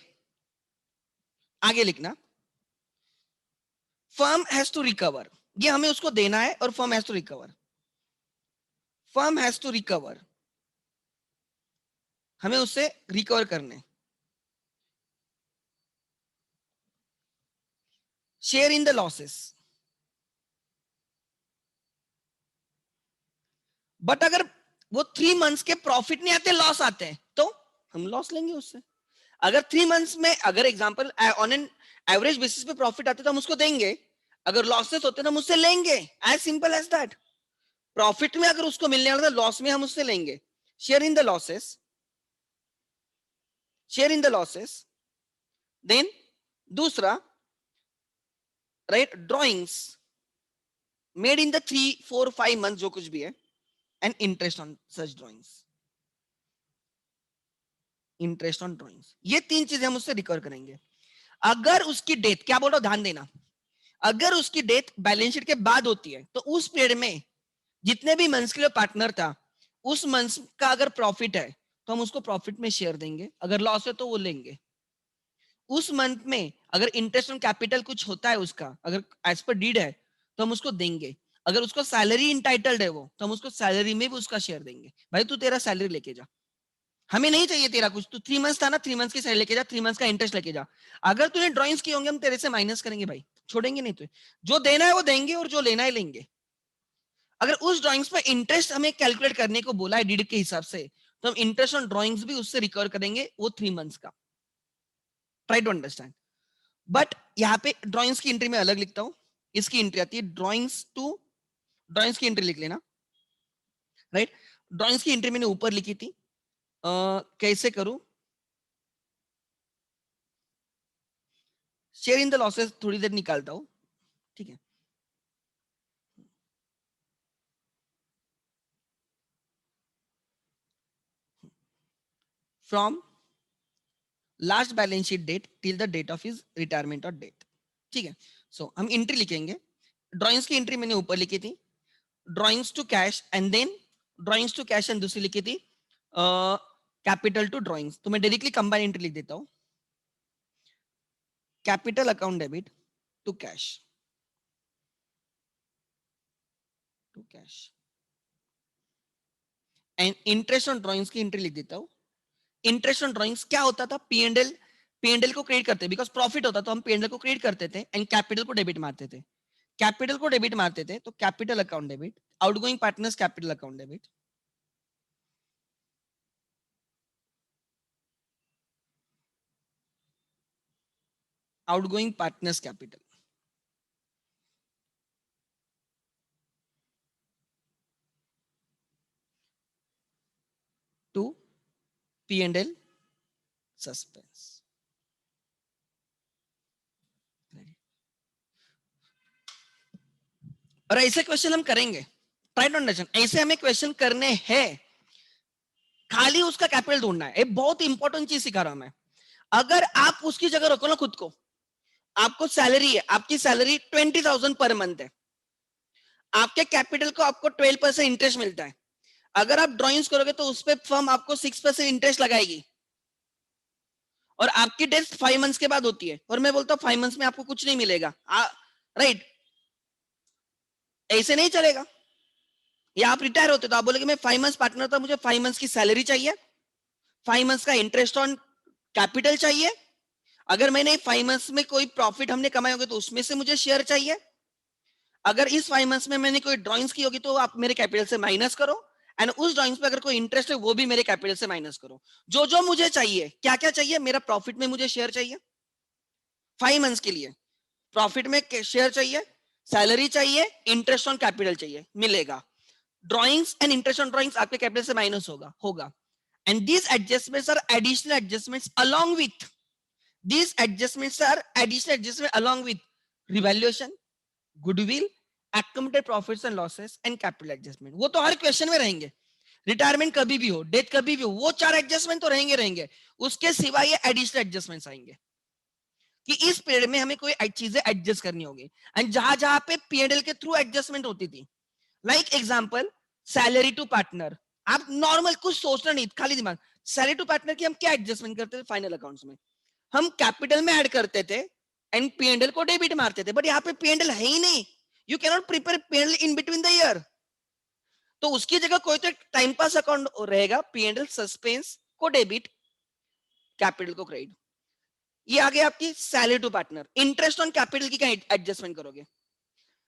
आगे लिखना, फर्म हैज टू रिकवर, ये हमें उसको देना है, और firm has to recover, firm has to recover, हमें उससे रिकवर करने। Share in the losses, but अगर वो 3 मंथ्स के प्रॉफिट नहीं आते, लॉस आते हैं, तो हम लॉस लेंगे उससे। अगर 3 मंथ्स में, अगर example on an average basis पे प्रॉफिट आते तो हम उसको देंगे, अगर लॉसेस होते तो हम उससे लेंगे। As simple as that. Profit में अगर उसको मिलने वाला था, लॉस में हम उससे लेंगे। Share in the losses, share in the losses. Then दूसरा, right, drawings made in the 3, 4, 5 month, जो कुछ भी है, and interest on such drawings, interest on drawings. ये 3 चीजें हम उससे रिकवर करेंगे। अगर उसकी डेथ, क्या बोल रहा हूं ध्यान देना, अगर उसकी डेथ बैलेंस शीट के बाद होती है, तो उस पीरियड में जितने भी मंथ्स के लिए पार्टनर था, उस मंथ्स का अगर प्रॉफिट है तो हम उसको प्रॉफिट में शेयर देंगे, अगर लॉस है तो वो लेंगे। उस मंथ में अगर इंटरेस्ट ऑन कैपिटल कुछ होता है उसका, अगर एज पर डीड है, तो हम उसको देंगे। अगर उसको सैलरी इंटाइटल्ड है वो, तो हम उसको सैलरी में भी उसका शेयर देंगे। भाई तू तेरा सैलरी लेके जा, हमें नहीं चाहिए तेरा कुछ, तू 3 मंथ्स था ना, 3 मंथ्स की सैलरी लेके जा, 3 मंथ्स का इंटरेस्ट लेके जा। अगर तूने ड्रॉइंग्स की होंगे, हम तेरे से माइनस करेंगे भाई, छोड़ेंगे नहीं। तो जो देना है वो देंगे, और जो लेना है लेंगे। अगर उस ड्राइंग्स पे इंटरेस्ट हमें कैलकुलेट करने को बोला है डीड के हिसाब से, तो हम इंटरेस्ट ऑन ड्राइंग्स भी उससे रिकवर करेंगे, वो 3 मंथ्स का। Try to understand. बट यहाँ पे ड्राइंग्स की एंट्री में अलग लिखता हूँ, इसकी एंट्री आती है ड्राइंग्स टू, ड्राइंग्स की एंट्री लिख लेना, राइट। ड्राइंग्स की एंट्री मैंने ऊपर लिखी थी, कैसे करूं, शेयर इन द लॉसेस थोड़ी देर निकालता हूं, ठीक है। From last balance sheet date till the date of his retirement और डेट, ठीक है। सो हम एंट्री लिखेंगे, ड्राइंग्स की एंट्री मैंने ऊपर लिखी थी, drawings to cash, and then drawings to cash, and दूसरी लिखी थी कैपिटल टू ड्राइंग्स। तो मैं डायरेक्टली कंबाइन एंट्री लिख देता हूं, capital account debit to cash, to cash, and interest on drawings की एंट्री लिख देता हूं। इंटरेस्ट ऑन ड्राइंग्स क्या होता था, पीएनएल, पीएनएल को क्रेडिट करते, बिकॉज प्रॉफिट होता तो हम पीएनएल को क्रेडिट करते थे एंड कैपिटल को डेबिट मारते थे। कैपिटल को डेबिट मारते थे तो capital account debit, outgoing partners capital account debit, outgoing partners capital, to P and L suspense. और ऐसे क्वेश्चन हम करेंगे, ट्राई टू अंडरस्टैंड, ऐसे हमें क्वेश्चन करने हैं, खाली उसका कैपिटल ढूंढना है। एक बहुत इंपॉर्टेंट चीज सिखा रहा हूं मैं। अगर आप उसकी जगह रखो ना खुद को, आपको सैलरी है, आपकी सैलरी 20,000 पर मंथ है, आपके कैपिटल को आपको 12% इंटरेस्ट मिलता है, अगर आप ड्रॉइंग्स करोगे तो उस पर फर्म आपको 6% इंटरेस्ट लगाएगी, और आपकी डेथ 5 मंथ्स के बाद होती है, और मैं बोलता हूँ 5 मंथ्स में आपको कुछ नहीं मिलेगा, राइट? ऐसे नहीं चलेगा। या आप रिटायर होते तो आप बोलेगे मैं 5 मंथ्स पार्टनर था, मुझे 5 मंथ्स की सैलरी चाहिए, 5 मंथ्स का इंटरेस्ट ऑन कैपिटल चाहिए, अगर मैंने 5 मंथ्स में कोई प्रॉफिट हमने कमाए होंगे तो उसमें से मुझे शेयर चाहिए, अगर इस 5 मंथ्स में मैंने कोई ड्राइंग्स की होगी तो आप मेरे कैपिटल से माइनस करो, एंड उस ड्राइंग्स पे अगर कोई इंटरेस्ट है वो भी मेरे कैपिटल से माइनस करो। जो जो मुझे चाहिए, क्या क्या चाहिए, मेरा प्रॉफिट में मुझे शेयर चाहिए 5 मंथ्स के लिए, प्रॉफिट में शेयर चाहिए, सैलरी चाहिए, इंटरेस्ट ऑन कैपिटल चाहिए, मिलेगा। Drawings and interest on drawings आपके कैपिटल से माइनस होगा होगा and these adjustments are additional adjustments along with, these adjustments are additional adjustment along with revaluation, goodwill, accumulated profits and losses and capital adjustment। वो तो हर question में रहेंगे, retirement कभी भी हो, डेथ कभी भी हो, वो 4 एडजस्टमेंट तो रहेंगे रहेंगे, उसके सिवा ये एडिशनल एडजस्टमेंट्स आएंगे कि इस पीरियड में हमें कोई चीजें एडजस्ट करनी होगी। एंड जहां जहां पे पीएनएल के थ्रू एडजस्टमेंट होती थी, like example salary to partner, आप नॉर्मल कुछ सोचना नहीं, खाली दिमाग, सैलरी टू पार्टनर की हम क्या एडजस्टमेंट करते थे फाइनल अकाउंट्स में, हम कैपिटल में ऐड करते थे एंड पीएनएल को डेबिट मारते थे, बट यहाँ पे पीएनएल है ही नहीं, you can not prepare PNL in between the year, तो उसकी जगह कोई तो टाइम पास अकाउंट रहेगा, पीएनएल सस्पेंस को डेबिट, कैपिटल को क्रेडिट। ये आ गया आपकी salary to partner. Interest on capital की क्या एडजस्टमेंट करोगे,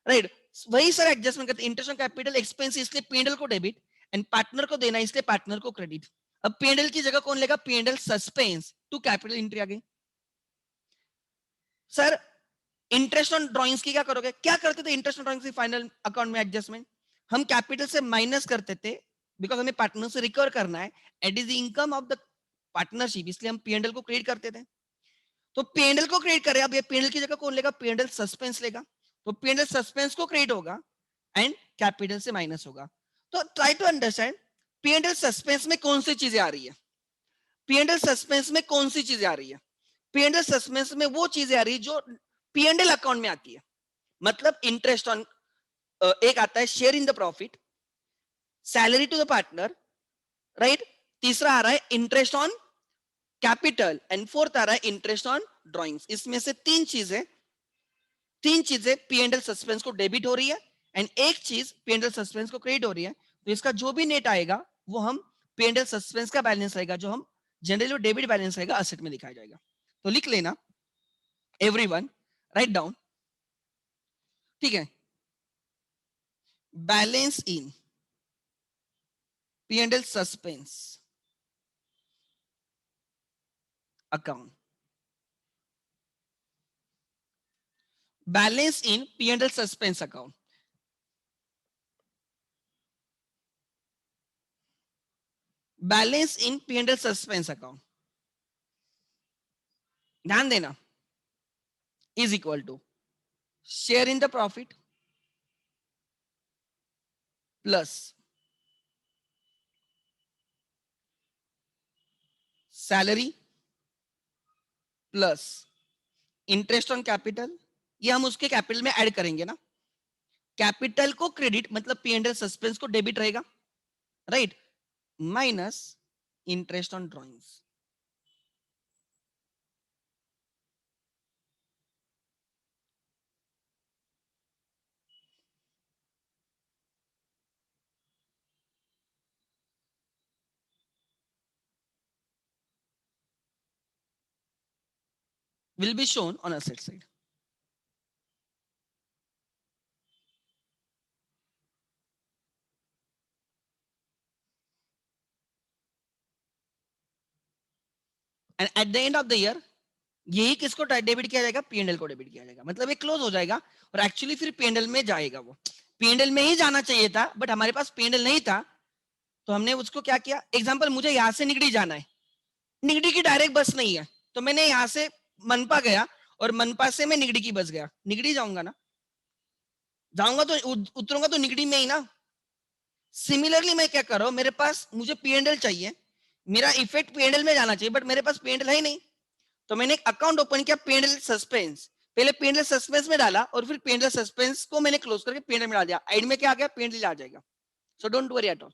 राइट? वही सर एडजस्टमेंट करते, इंटरेस्ट ऑन कैपिटल एक्सपेंस इसलिए पीएनएल को डेबिट एंड पार्टनर को देना इसलिए पार्टनर को क्रेडिट। अब पीएनएल की जगह कौन लेगा, PNL suspense to capital entry आ गई। सर इंटरेस्ट ऑन ड्राइंग्स की क्या करोगे, क्या करते थे इंटरेस्ट ऑन ड्राइंग्स की फाइनल अकाउंट में एडजस्टमेंट, हम कैपिटल से माइनस करते थे, बिकॉज हमें पार्टनर से रिकवर करना है, it is the income of the partnership, इसलिए हम पीएनएल को क्रेडिट करते थे। तो पीएनएल को क्रेडिट करे, अब ये पीएनएल की जगह कौन लेगा, पीएनएल सस्पेंस लेगा, तो पीएनएल सस्पेंस को क्रेडिट होगा एंड कैपिटल से माइनस होगा। तो try to understand PNL suspense में कौन सी चीजें आ रही है, पीएनएल सस्पेंस में कौन सी चीजें आ रही है, पीएनएल सस्पेंस में वो चीजें आ रही है जो पीएनएल अकाउंट में आती है, मतलब इंटरेस्ट ऑन, एक आता है share in the profit, salary to the partner, right, तीसरा आ रहा है interest on capital and fourth आ रहा है इंटरेस्ट ऑन ड्राइंग्स। इसमें से तीन चीजें पीएनएल सस्पेंस को डेबिट हो रही है एंड एक चीज पीएनएल सस्पेंस को क्रेडिट हो रही है, तो इसका जो भी नेट आएगा वो हम पीएनएल सस्पेंस का बैलेंस रहेगा, जो हम जनरली डेबिट बैलेंस रहेगा असेट में दिखाया जाएगा। तो लिख लेना एवरीवन, राइट डाउन, ठीक है, balance in PNL suspense account, balance in PNL suspense account, balance in PNL suspense account, ध्यान देना, is equal to share in the profit plus salary plus interest on capital, ये हम उसके capital में add करेंगे ना, कैपिटल को credit मतलब पीएनएल सस्पेंस को डेबिट रहेगा, right, minus interest on drawings. will be shown on asset side। And eight the end of the year यही किसको डेबिट किया जाएगा, पीएनएल को डेबिट किया जाएगा, मतलब ये क्लोज हो जाएगा और एक्चुअली फिर पीएनएल में जाएगा। वो पीएनएल में ही जाना चाहिए था बट हमारे पास पीएनएल नहीं था, तो हमने उसको क्या किया, एग्जांपल मुझे यहाँ से निगड़ी जाना है, निगड़ी की डायरेक्ट बस नहीं है, तो मैंने यहाँ से मनपा गया और मनपा से मैं निगड़ी की बस गया, निगड़ी जाऊंगा ना, जाऊंगा तो उतरूंगा तो निगड़ी में ही ना। सिमिलरली मैं क्या कर रहा हूं, मेरे पास मुझे पीएनएल चाहिए, मेरा इफेक्ट पीएनएल में जाना चाहिए बट मेरे पास पीएनएल है ही नहीं, तो मैंने एक अकाउंट ओपन किया पीएनएल सस्पेंस, पहले पीएनएल सस्पेंस में डाला और फिर पीएनएल सस्पेंस को मैंने क्लोज करके पीएनएल में डाल दिया, एंड में क्या आ गया, पीएनएल आ जाएगा। So don't worry at all,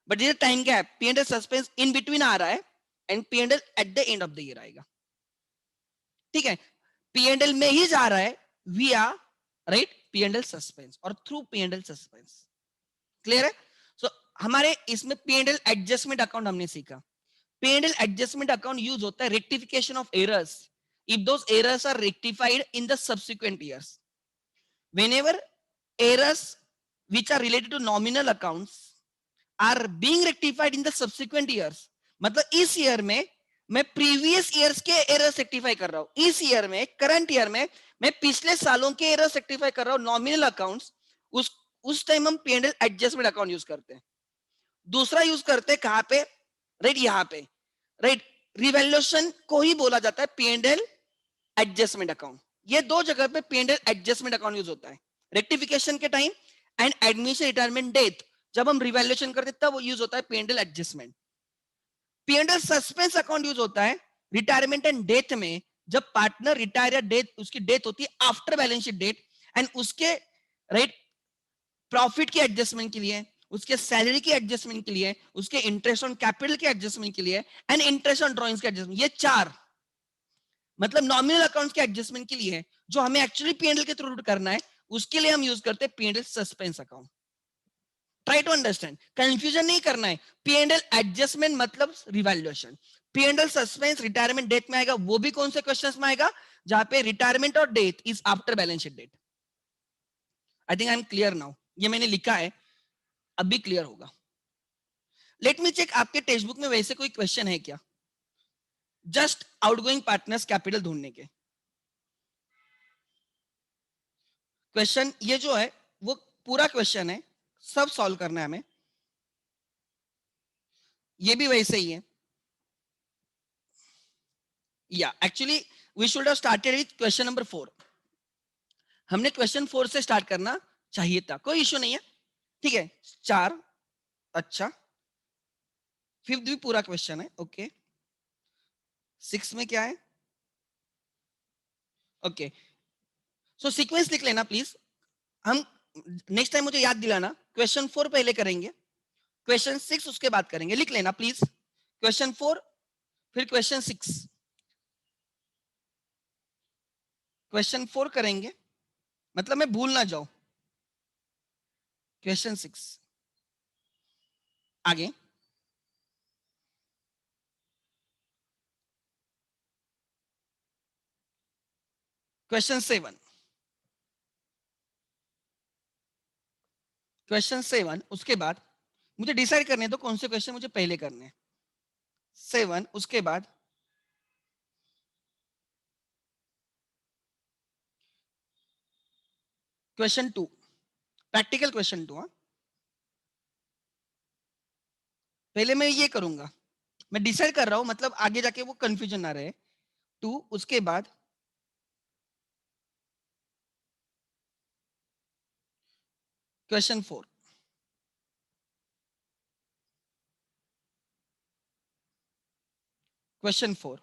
but ये time gap, PNL suspense in between आ रहा है and PNL at the end of the year आएगा, ठीक है। पीएनएल में ही जा रहा है विया राइट पीएनएल सस्पेंस और थ्रू पीएनएल सस्पेंस, क्लियर है। सो हमारे इसमें पीएनएल एडजस्टमेंट अकाउंट हमने सीखा। पीएनएल एडजस्टमेंट अकाउंट यूज होता है rectification of errors if those errors are rectified in the subsequent years. Whenever errors which are related to nominal accounts are being rectified in the subsequent years, मतलब इस year में मैं previous years के errors rectify कर रहा हूं, इस year में करंट ईयर में मैं पिछले सालों के एरर्स रेक्टिफाई कर रहा हूं नॉमिनल अकाउंट्स, उस टाइम हम पीएनएल एडजस्टमेंट अकाउंट यूज करते हैं। दूसरा यूज करते हैं कहां पे, राइट यहाँ पे, राइट रिवैल्यूएशन को ही बोला जाता है पीएनएल एडजस्टमेंट अकाउंट। ये दो जगह पे पीएनएल एडजस्टमेंट अकाउंट यूज होता है, रेक्टिफिकेशन के time and admission retirement date, जब हम रिवैल्यूएशन करते तब वो यूज होता है PNL adjustment. PNL suspense account use होता है रिटायरमेंट एंड डेथ में, जब पार्टनर रिटायर या डेथ उसकी डेथ होती है after balance sheet date and उसके राइट प्रॉफिट की एडजस्टमेंट के लिए, उसके सैलरी की एडजस्टमेंट के लिए, उसके इंटरेस्ट ऑन कैपिटल के एडजस्टमेंट के लिए एंड इंटरेस्ट ऑन ड्रॉइंग्स के एडजस्टमेंट, ये चार मतलब नॉमिनल अकाउंट्स के एडजस्टमेंट के लिए है, जो हमें एक्चुअली पीएनएल के थ्रू करना है उसके लिए हम यूज करते हैं PNL suspense account. Try to understand, confusion नहीं करना है, पीएनएल एडजस्टमेंट मतलब revaluation, PNL suspense retirement date में आएगा, वो भी कौन से क्वेश्चंस में आएगा जहां पे रिटायरमेंट और death is after balance sheet date. I think I am clear now, ये मैंने लिखा है अब भी क्लियर होगा। लेट मी चेक आपके टेक्स्ट बुक में वैसे कोई क्वेश्चन है क्या, जस्ट आउटगोइंग पार्टनर्स कैपिटल ढूंढने के क्वेश्चन, ये जो है वो पूरा क्वेश्चन है, सब सॉल्व करना है हमें, ये भी वैसे ही है। या actually we should have started with question number 4, हमने क्वेश्चन 4 से स्टार्ट करना चाहिए था, कोई इश्यू नहीं है, ठीक है। 4 अच्छा, 5th भी पूरा क्वेश्चन है, ओके। 6 में क्या है, ओके। सो सीक्वेंस लिख लेना प्लीज, हम नेक्स्ट टाइम मुझे याद दिलाना, क्वेश्चन 4 पहले करेंगे, क्वेश्चन 6 उसके बाद करेंगे, लिख लेना प्लीज, क्वेश्चन 4 फिर क्वेश्चन 6, क्वेश्चन 4 करेंगे मतलब मैं भूल ना जाऊं, क्वेश्चन 6 आगे, क्वेश्चन 7, क्वेश्चन 7 उसके बाद मुझे डिसाइड करने दो कौन से क्वेश्चन मुझे पहले करने हैं। 7 उसके बाद क्वेश्चन 2, प्रैक्टिकल क्वेश्चन 2, पहले मैं ये करूंगा, मैं डिसाइड कर रहा हूं मतलब आगे जाके वो कंफ्यूजन ना रहे। 2 उसके बाद क्वेश्चन 4, क्वेश्चन 4,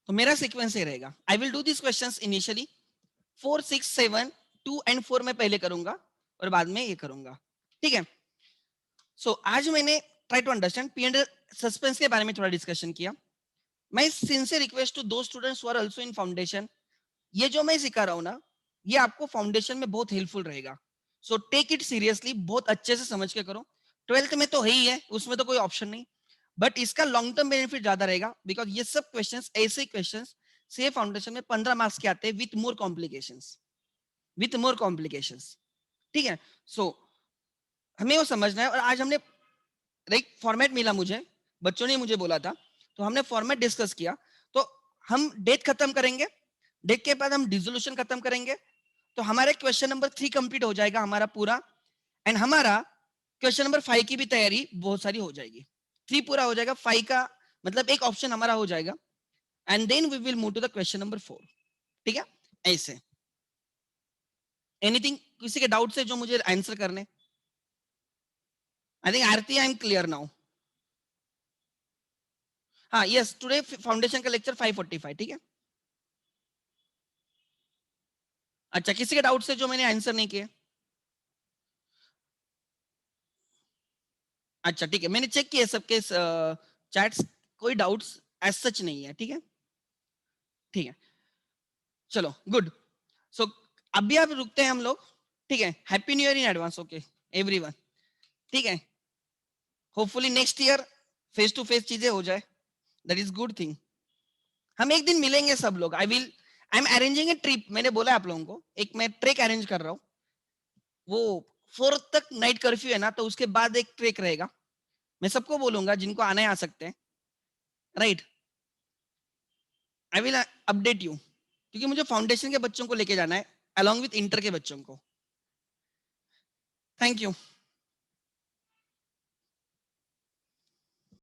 तो मेरा सीक्वेंस ये रहेगा, I will do this questions initially 4 6 7 2 and 4 में पहले करूंगा और बाद में ये करूंगा, ठीक है। सो आज मैंने try to understand PNL suspense के बारे में थोड़ा डिस्कशन किया। माय सिंसियर रिक्वेस्ट टू दो students who are also in foundation, ये जो मैं सिखा रहा हूं ना ये आपको फाउंडेशन में बहुत हेल्पफुल रहेगा, सो टेक इट सीरियसली, बहुत अच्छे से समझ के करो। 12th में तो है ही है, उसमें तो कोई ऑप्शन नहीं, बट इसका लॉन्ग टर्म बेनिफिट ज्यादा रहेगा बिकॉज ये सब क्वेश्चंस ऐसे क्वेश्चंस से फाउंडेशन में 15 मार्क्स के आते हैं with more complications, with more complications, ठीक है। सो हमें वो समझना है। और आज हमने एक फॉर्मेट मिला मुझे, बच्चों ने मुझे बोला था, तो हमने फॉर्मेट डिस्कस किया। तो हम डेट खत्म करेंगे, डेट के बाद हम डिसोल्यूशन खत्म करेंगे, तो हमारे क्वेश्चन नंबर 3 कंप्लीट हो जाएगा हमारा पूरा। एंड हमारा क्वेश्चन नंबर 5 की भी तैयारी बहुत सारी हो जाएगी। 3 पूरा हो जाएगा, 5 का मतलब एक ऑप्शन हमारा हो जाएगा। And then we will move to the question number 4। ठीक है, ऐसे। एनीथिंग, किसी के डाउट से जो मुझे आंसर करने? I think Aarti, I am clear now. हाँ यस, टुडे फाउंडेशन का लेक्चर 5:45, ठीक है। अच्छा, किसी के डाउट से जो मैंने आंसर नहीं किए? अच्छा ठीक है, मैंने चेक किया सबके चैट्स, कोई डाउट्स एज सच नहीं है, ठीक है। ठीक है, चलो गुड। सो अभी आप रुकते हैं हम लोग, ठीक है। Happy new year in advance, okay everyone, ठीक है। Hopefully next year face to face चीजें हो जाए, दैट इज गुड थिंग। हम एक दिन मिलेंगे सब लोग। I am arranging A trip, मैंने बोला आप लोगों को, एक मैं ट्रेक अरेंज कर रहा हूँ। वो 4 तक नाइट कर्फ्यू है ना, तो उसके बाद एक ट्रेक रहेगा। मैं सबको बोलूंगा जिनको आना है आ सकते हैं, right. I will update you, क्योंकि मुझे फाउंडेशन के बच्चों को लेके जाना है अलॉन्ग विथ इंटर के बच्चों को। Thank you.